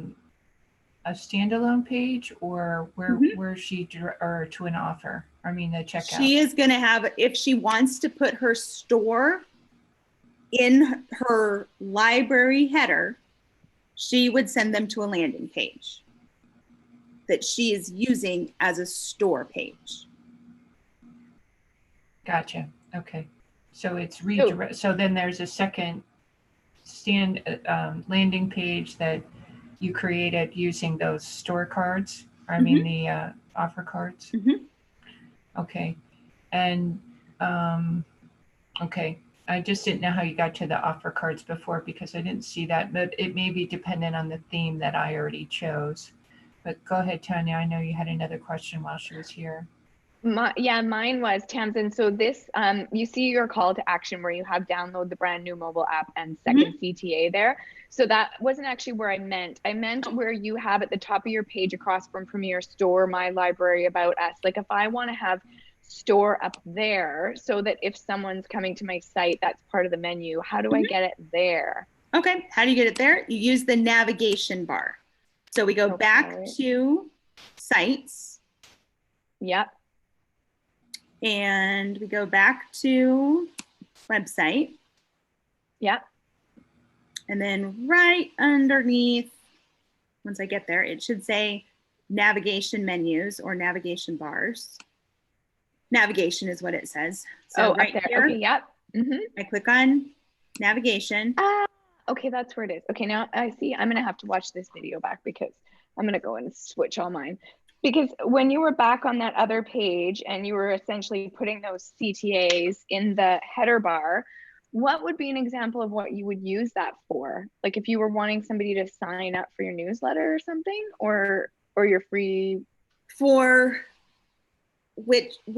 standalone page, or where she or to an offer? I mean, the checkout. She is going to have, if she wants to put her store in her library header, she would send them to a landing page that she is using as a store page. Gotcha. Okay. So it's redirect. So then there's a second landing page that you created using those store cards. I mean, the offer cards. Mhm. Okay. And, okay. I just didn't know how you got to the offer cards before because I didn't see that, but it may be dependent on the theme that I already chose. But go ahead, Tanya. I know you had another question while she was here. Yeah, mine was Tamsin. So this, you see your call to action where you have download the brand new mobile app and second CTA there. So that wasn't actually where I meant. I meant where you have at the top of your page across from Premier Store, My Library, About Us. Like if I want to have store up there so that if someone's coming to my site, that's part of the menu. How do I get it there? Okay, how do you get it there? You use the navigation bar. So we go back to sites. Yep. And we go back to website. Yep. And then right underneath, once I get there, it should say navigation menus or navigation bars. Navigation is what it says. So right up there. here, Okay, yep. I click on navigation. Okay, that's where it is. Okay, now I see. I'm going to have to watch this video back because I'm going to go and switch all mine. Because when you were back on that other page and you were essentially putting those CTAs in the header bar, what would be an example of what you would use that for? Like if you were wanting somebody to sign up for your newsletter or something, or your free. For which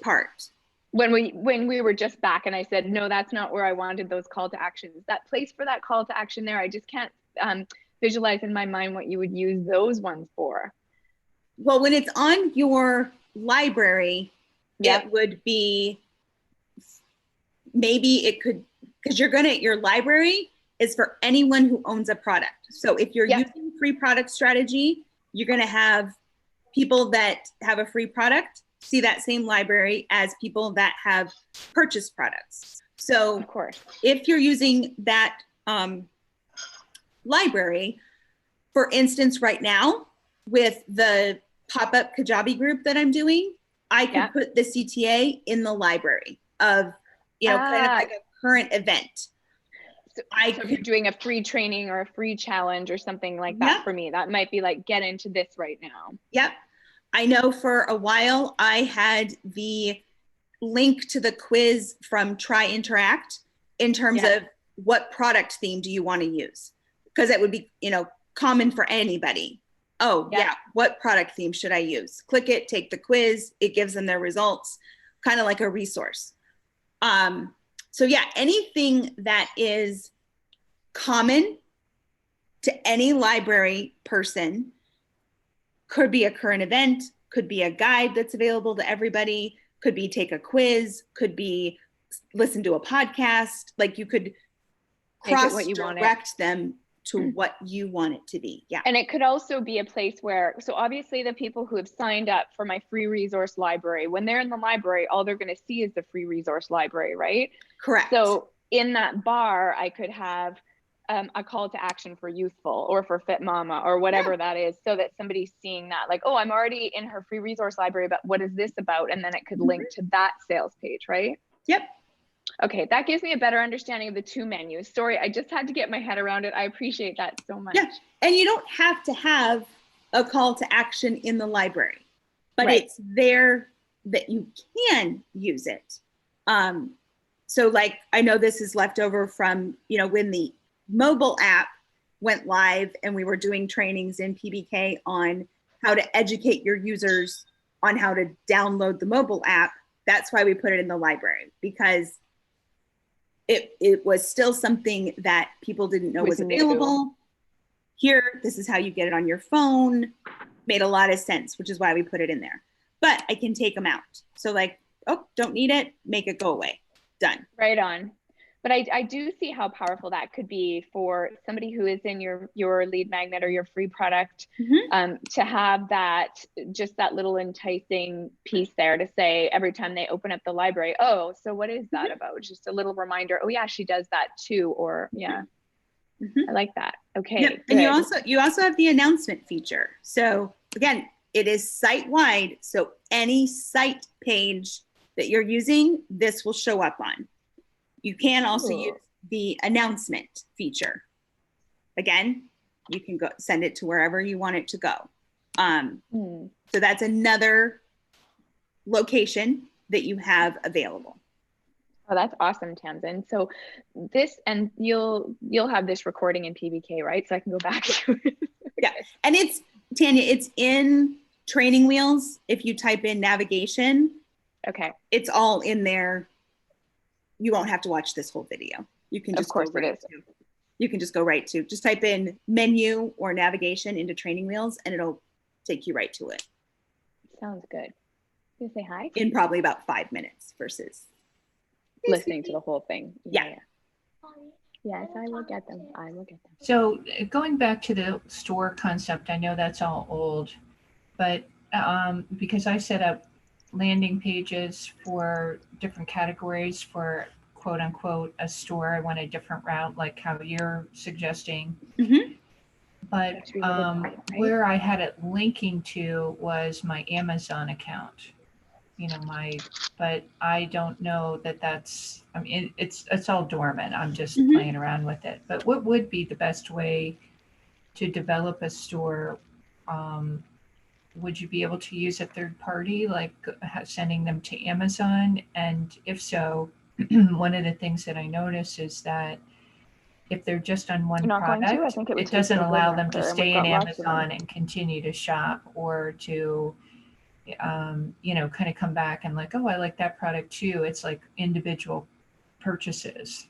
part? When we were just back and I said, no, that's not where I wanted those call to actions. That place for that call to action there, I just can't visualize in my mind what you would use those ones for. Well, when it's on your library, Yep. it would be, maybe it could, because your library is for anyone who owns a product. So if you're using free product strategy, you're going to have people that have a free product see that same library as people that have purchased products. So of course, if you're using that library, for instance, right now with the pop-up Kajabi group that I'm doing, I could put the CTA in the library of, kind of like a current event. So if you're doing a free training or a free challenge or something like that, for me, that might be like, get into this right now. Yep. I know for a while I had the link to the quiz from Try Interact in terms of what product theme do you want to use? Because it would be, common for anybody. Oh, what product theme should I use? Click it, take the quiz, it gives them their results, kind of like a resource. So anything that is common to any library person, could be a current event, could be a guide that's available to everybody, could be take a quiz, could be listen to a podcast. Like you could cross-direct them to what you want it to be. Yeah. And it could also be a place where, so obviously the people who have signed up for my free resource library, when they're in the library, all they're going to see is the free resource library, right? Correct. So in that bar, I could have a call to action for Youthful or for Fit Mama or whatever that is, so that somebody's seeing that like, oh, I'm already in her free resource library, but what is this about? And then it could link to that sales page, right? Yep. Okay, that gives me a better understanding of the two menus. Sorry, I just had to get my head around it. I appreciate that so much. Yeah, and you don't have to have a call to action in the library, but it's there that you can use it. So like, I know this is left over from, when the mobile app went live and we were doing trainings in PBK on how to educate your users on how to download the mobile app. That's why we put it in the library, because it was still something that people didn't know was available. Here, this is how you get it on your phone. Made a lot of sense, which is why we put it in there. But I can take them out. So like, oh, don't need it, make it go away. Done. Right on. But I do see how powerful that could be for somebody who is in your lead magnet or your free product, to have that, just that little enticing piece there to say every time they open up the library, oh, so what is that about? Just a little reminder. Oh yeah, she does that too. Or I like that. Okay. Yep. And you also have the announcement feature. So again, it is site-wide. So any site page that you're using, this will show up on. You can also use the announcement feature. Again, you can go send it to wherever you want it to go. Hmm. So that's another location that you have available. Oh, that's awesome, Tamsin. So this, and you'll have this recording in PBK, right? So I can go back to it. Yeah. And it's, Tanya, it's in Training Wheels. If you type in navigation, Okay. it's all in there. You won't have to watch this whole video. You can Of just course go it right is. to, you can just go right to, just type in menu or navigation into Training Wheels and it'll take you right to it Sounds good. You say hi? in probably about 5 minutes versus Listening to the whole thing. Yeah. Yes, I will get them. I will get them. So going back to the store concept, I know that's all old, but because I set up landing pages for different categories for quote unquote a store, I went a different route, like how you're suggesting. Mhm. But That's really quiet, right? where I had it linking to was my Amazon account, but I don't know that that's, I mean, it's all dormant. I'm just Mhm. playing around with it. But what would be the best way to develop a store? Would you be able to use a third party, like sending them to Amazon? And if so, one of the things that I notice is that if they're just on one You're not going to? I product, think it would it taste doesn't so good allow in them to her, and we've stay in got lots of them. Amazon and continue to shop or to, kind of come back and like, oh, I like that product too. It's like individual purchases.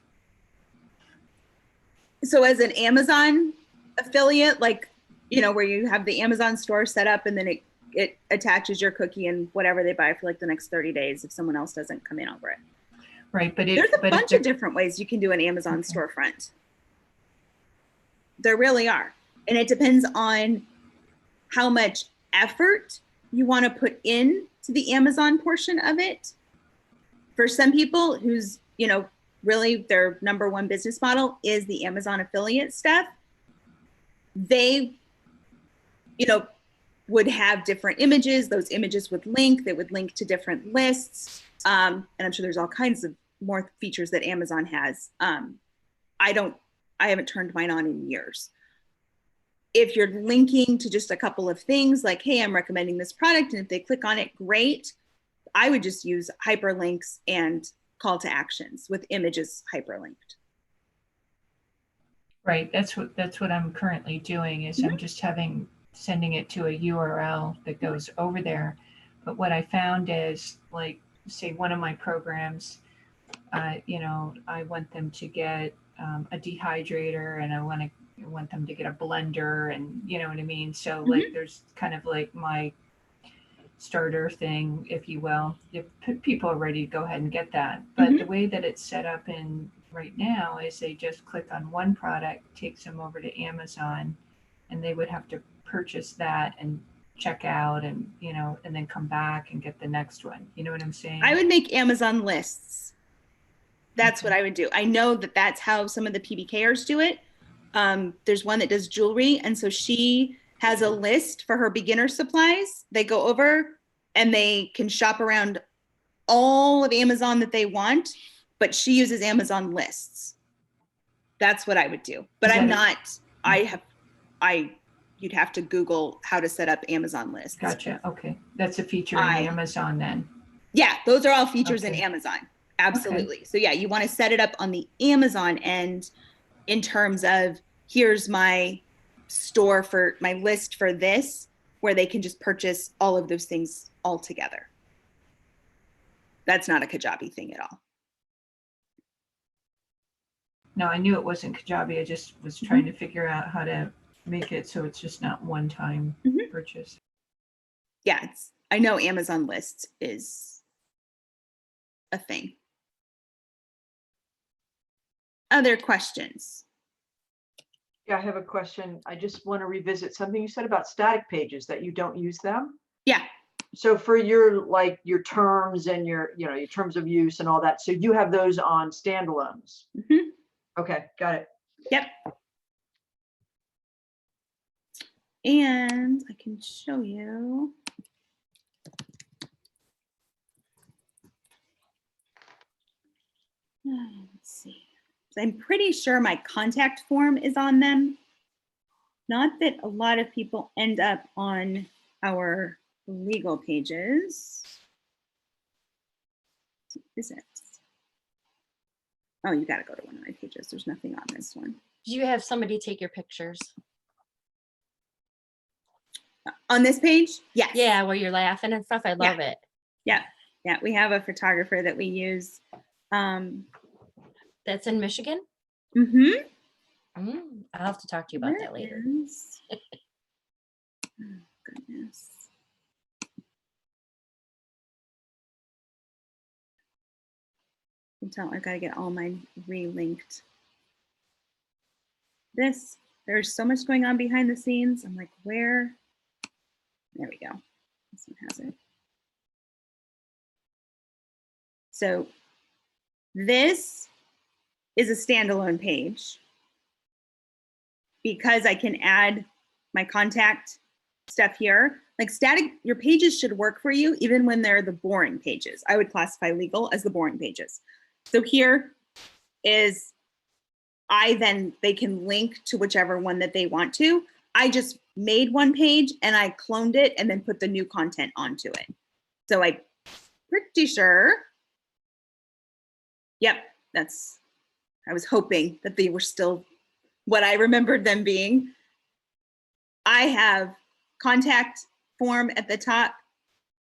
So as an Amazon affiliate, like, where you have the Amazon store set up and then it attaches your cookie and whatever they buy for like the next 30 days if someone else doesn't come in over it. Right, but There's a bunch of different ways you can do an Amazon Okay. storefront. There really are. And it depends on how much effort you want to put in to the Amazon portion of it. For some people who's, really their number one business model is the Amazon affiliate stuff, they, would have different images. Those images would link, they would link to different lists. And I'm sure there's all kinds of more features that Amazon has. I haven't turned mine on in years. If you're linking to just a couple of things like, hey, I'm recommending this product, and if they click on it, great. I would just use hyperlinks and call to actions with images hyperlinked. Right, that's what I'm currently doing is I'm just sending it to a URL that goes over there. But what I found is, like, say one of my programs, I want them to get a dehydrator, and I want them to get a blender, and you know what I mean. So like, there's kind of like my starter thing, if you will. If people are ready to go ahead and get that, but the way that it's set up in right now is they just click on one product, takes them over to Amazon, and they would have to purchase that and check out and and then come back and get the next one. You know what I'm saying? I would make Amazon lists. That's what I would do. I know that that's how some of the PBKers do it. There's one that does jewelry, and so she has a list for her beginner supplies. They go over and they can shop around all of Amazon that they want, but she uses Amazon lists. That's what I would do. But I'm not, you'd have to Google how to set up Amazon lists. Gotcha. Okay. That's a feature in Amazon then. Yeah, those are all features in Okay. Amazon. Absolutely. Okay. So yeah, you want to set it up on the Amazon end in terms of here's my store for my list for this, where they can just purchase all of those things all together. That's not a Kajabi thing at all. No, I knew it wasn't Kajabi. I just was trying to figure out how to make it so it's just not one-time purchase. Yeah, I know Amazon lists is a thing. Other questions? Yeah, I have a question. I just want to revisit something you said about static pages, that you don't use them. Yeah. So for your terms and your terms of use and all that, so you have those on standalones. Okay, got it. Yep. And I can show you. Let's see. So I'm pretty sure my contact form is on them. not that a lot of people end up on our legal pages. Is it? Oh, you got to go to one of my pages. There's nothing on this one. Do you have somebody take your pictures? On this page? Yes. Yeah, where you're laughing and stuff. I love it. Yeah. Yeah. We have a photographer that we use. That's in Michigan? Mm-hmm. I'll have to talk to you about that later. Oh, goodness. You can tell I gotta get all mine relinked. There's so much going on behind the scenes. I'm like, where? There we go. This one has it. So this is a standalone page because I can add my contact stuff here. Like static, your pages should work for you even when they're the boring pages. I would classify legal as the boring pages. So here is they can link to whichever one that they want to. I just made one page and I cloned it and then put the new content onto it. So I'm pretty sure. Yep, I was hoping that they were still what I remembered them being. I have contact form at the top,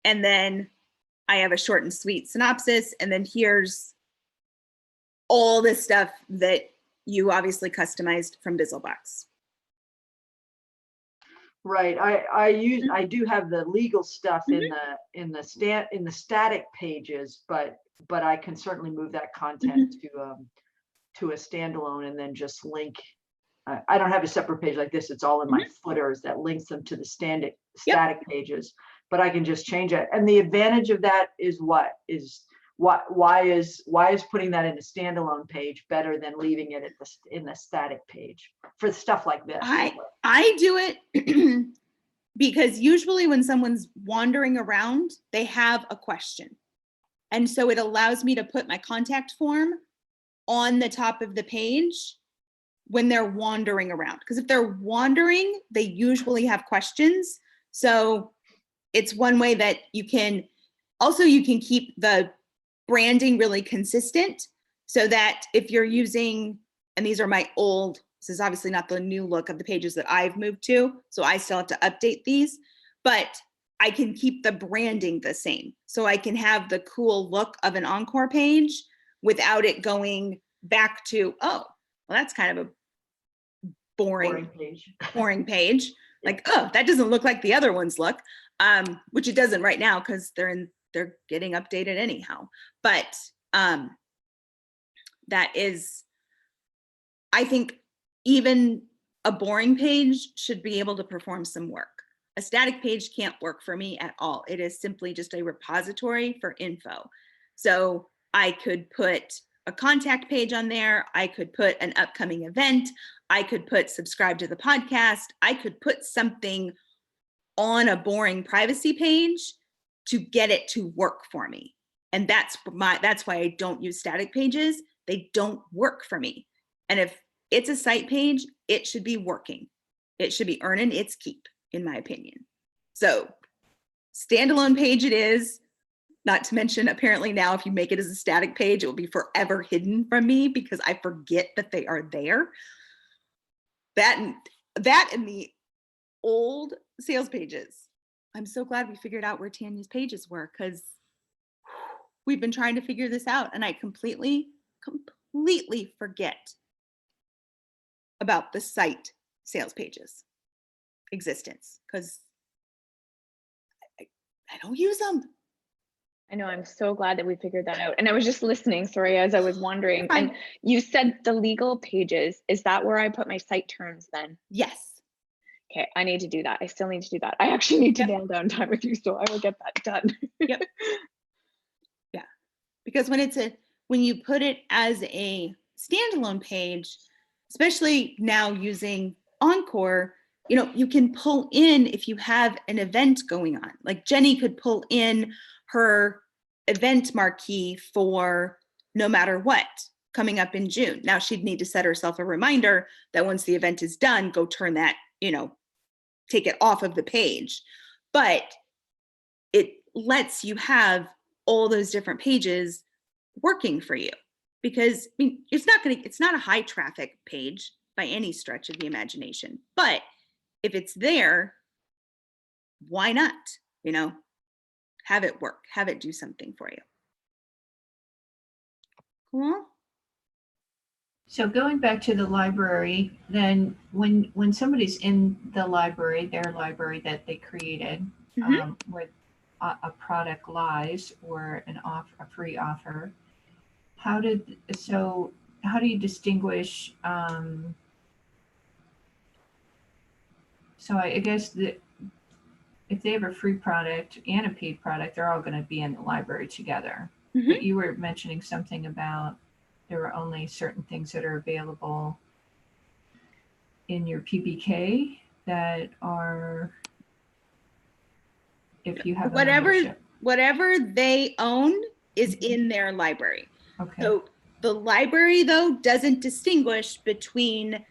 and then I have a short and sweet synopsis, and then here's all this stuff that you obviously customized from Bizzlebox. Right. I do have the legal stuff in the static pages, but I can certainly move that content to a standalone and then just link. I don't have a separate page like this. It's all in my footers that links them to the static pages, but I can just change it. And the advantage of that is why is putting that in a standalone page better than leaving it in the static page for stuff like this? I do it because usually when someone's wandering around, they have a question. And so it allows me to put my contact form on the top of the page when they're wandering around. Because if they're wandering, they usually have questions. So it's one way that you can keep the branding really consistent so that if you're using, and these are my old, this is obviously not the new look of the pages that I've moved to, so I still have to update these, but I can keep the branding the same. So I can have the cool look of an Encore page without it going back to, oh, well, that's kind of a boring page. Like, oh, that doesn't look like the other ones look, which it doesn't right now because they're getting updated anyhow. But that is, I think even a boring page should be able to perform some work. A static page can't work for me at all. It is simply just a repository for info. So I could put a contact page on there. I could put an upcoming event. I could put subscribe to the podcast. I could put something on a boring privacy page to get it to work for me. And that's why I don't use static pages. They don't work for me. And if it's a site page, it should be working. It should be earning its keep, in my opinion. So standalone page it is, not to mention apparently now if you make it as a static page, it will be forever hidden from me because I forget that they are there. That and the old sales pages. I'm so glad we figured out where Tanya's pages were because we've been trying to figure this out and I completely forget about the site sales pages existence because I don't use them. I know, I'm so glad that we figured that out. And I was just listening, sorry, as I was wondering. And you said the legal pages, is that where I put my site terms then? Yes. Okay, I need to do that. I still need to do that. I actually need to nail down time with you, so I will get that done. Yep. Yeah, because when you put it as a standalone page, especially now using Encore, you can pull in if you have an event going on. Like Jenny could pull in her event marquee for no matter what coming up in June. Now she'd need to set herself a reminder that once the event is done, go turn that take it off of the page, but it lets you have all those different pages working for you, because it's not a high traffic page by any stretch of the imagination, but if it's there, why not, have it work, have it do something for you. Cool. So going back to the library, then when somebody's in the library, their library that they created, with a product lies or a free offer, how do you distinguish? So I guess that if they have a free product and a paid product, they're all going to be in the library together. But you were mentioning something about there are only certain things that are available in your PBK that are, if you have a membership. Whatever they own is in their library. Okay. So the library, though, doesn't distinguish between,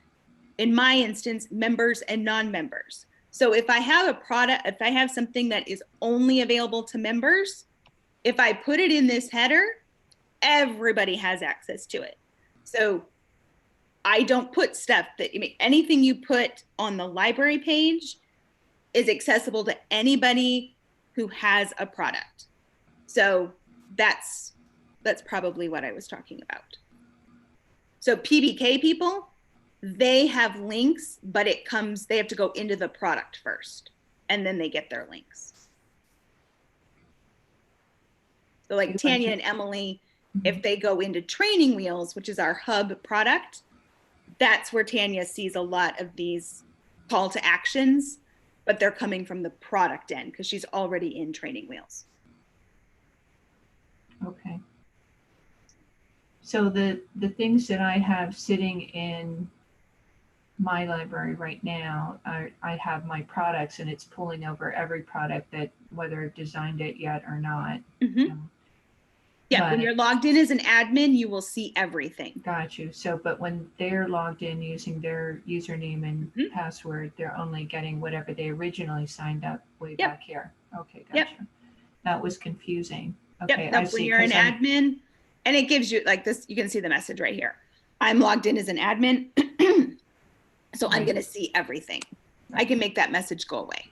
in my instance, members and non-members. So if I have a product, if I have something that is only available to members, if I put it in this header, everybody has access to it. So I don't put stuff anything you put on the library page is accessible to anybody who has a product. So that's probably what I was talking about. So PBK people, they have links, but they have to go into the product first, and then they get their links. So like Tanya and Emily, if they go into Training Wheels, which is our hub product, that's where Tanya sees a lot of these call to actions, but they're coming from the product end because she's already in Training Wheels. Okay. So the things that I have sitting in my library right now, I have my products, and it's pulling over every product that, whether I've designed it yet or not. Yeah, when you're logged in as an admin, you will see everything. Got you. So, but when they're logged in using their username and password, they're only getting whatever they originally signed up way back here. Okay, gotcha. That was confusing. Okay, I see. When you're an admin, and it gives you like this, you can see the message right here. I'm logged in as an admin, so I'm going to see everything. I can make that message go away.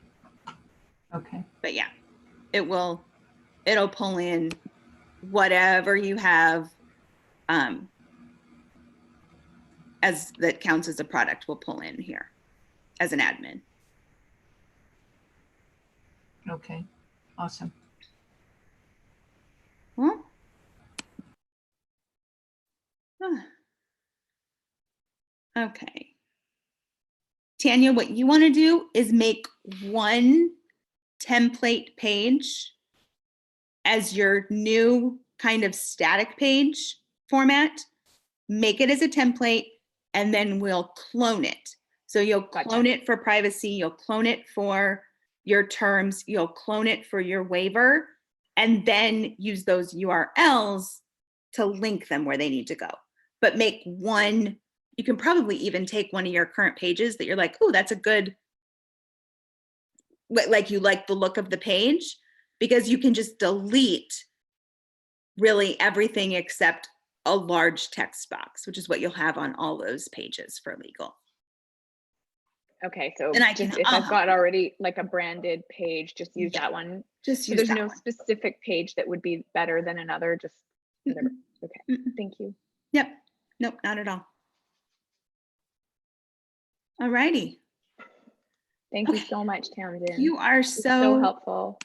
Okay. But yeah, it'll pull in whatever you have as that counts as a product will pull in here as an admin. Okay, awesome. Well, okay. Tanya, what you want to do is make one template page as your new kind of static page format. Make it as a template, and then we'll clone it. So you'll clone it for privacy, you'll clone it for your terms, you'll clone it for your waiver, and then use those URLs to link them where they need to go. But make one, you can probably even take one of your current pages that you're like, oh, that's a good, like you like the look of the page, because you can just delete really everything except a large text box, which is what you'll have on all those pages for legal. Okay, so And if I've got already like a branded page, just use that one. Just so use there's that no one. specific page that would be better than another, just whatever. Okay, thank you. Yep, nope, not at all. All righty. Thank you so much, Tamsin. You are so helpful.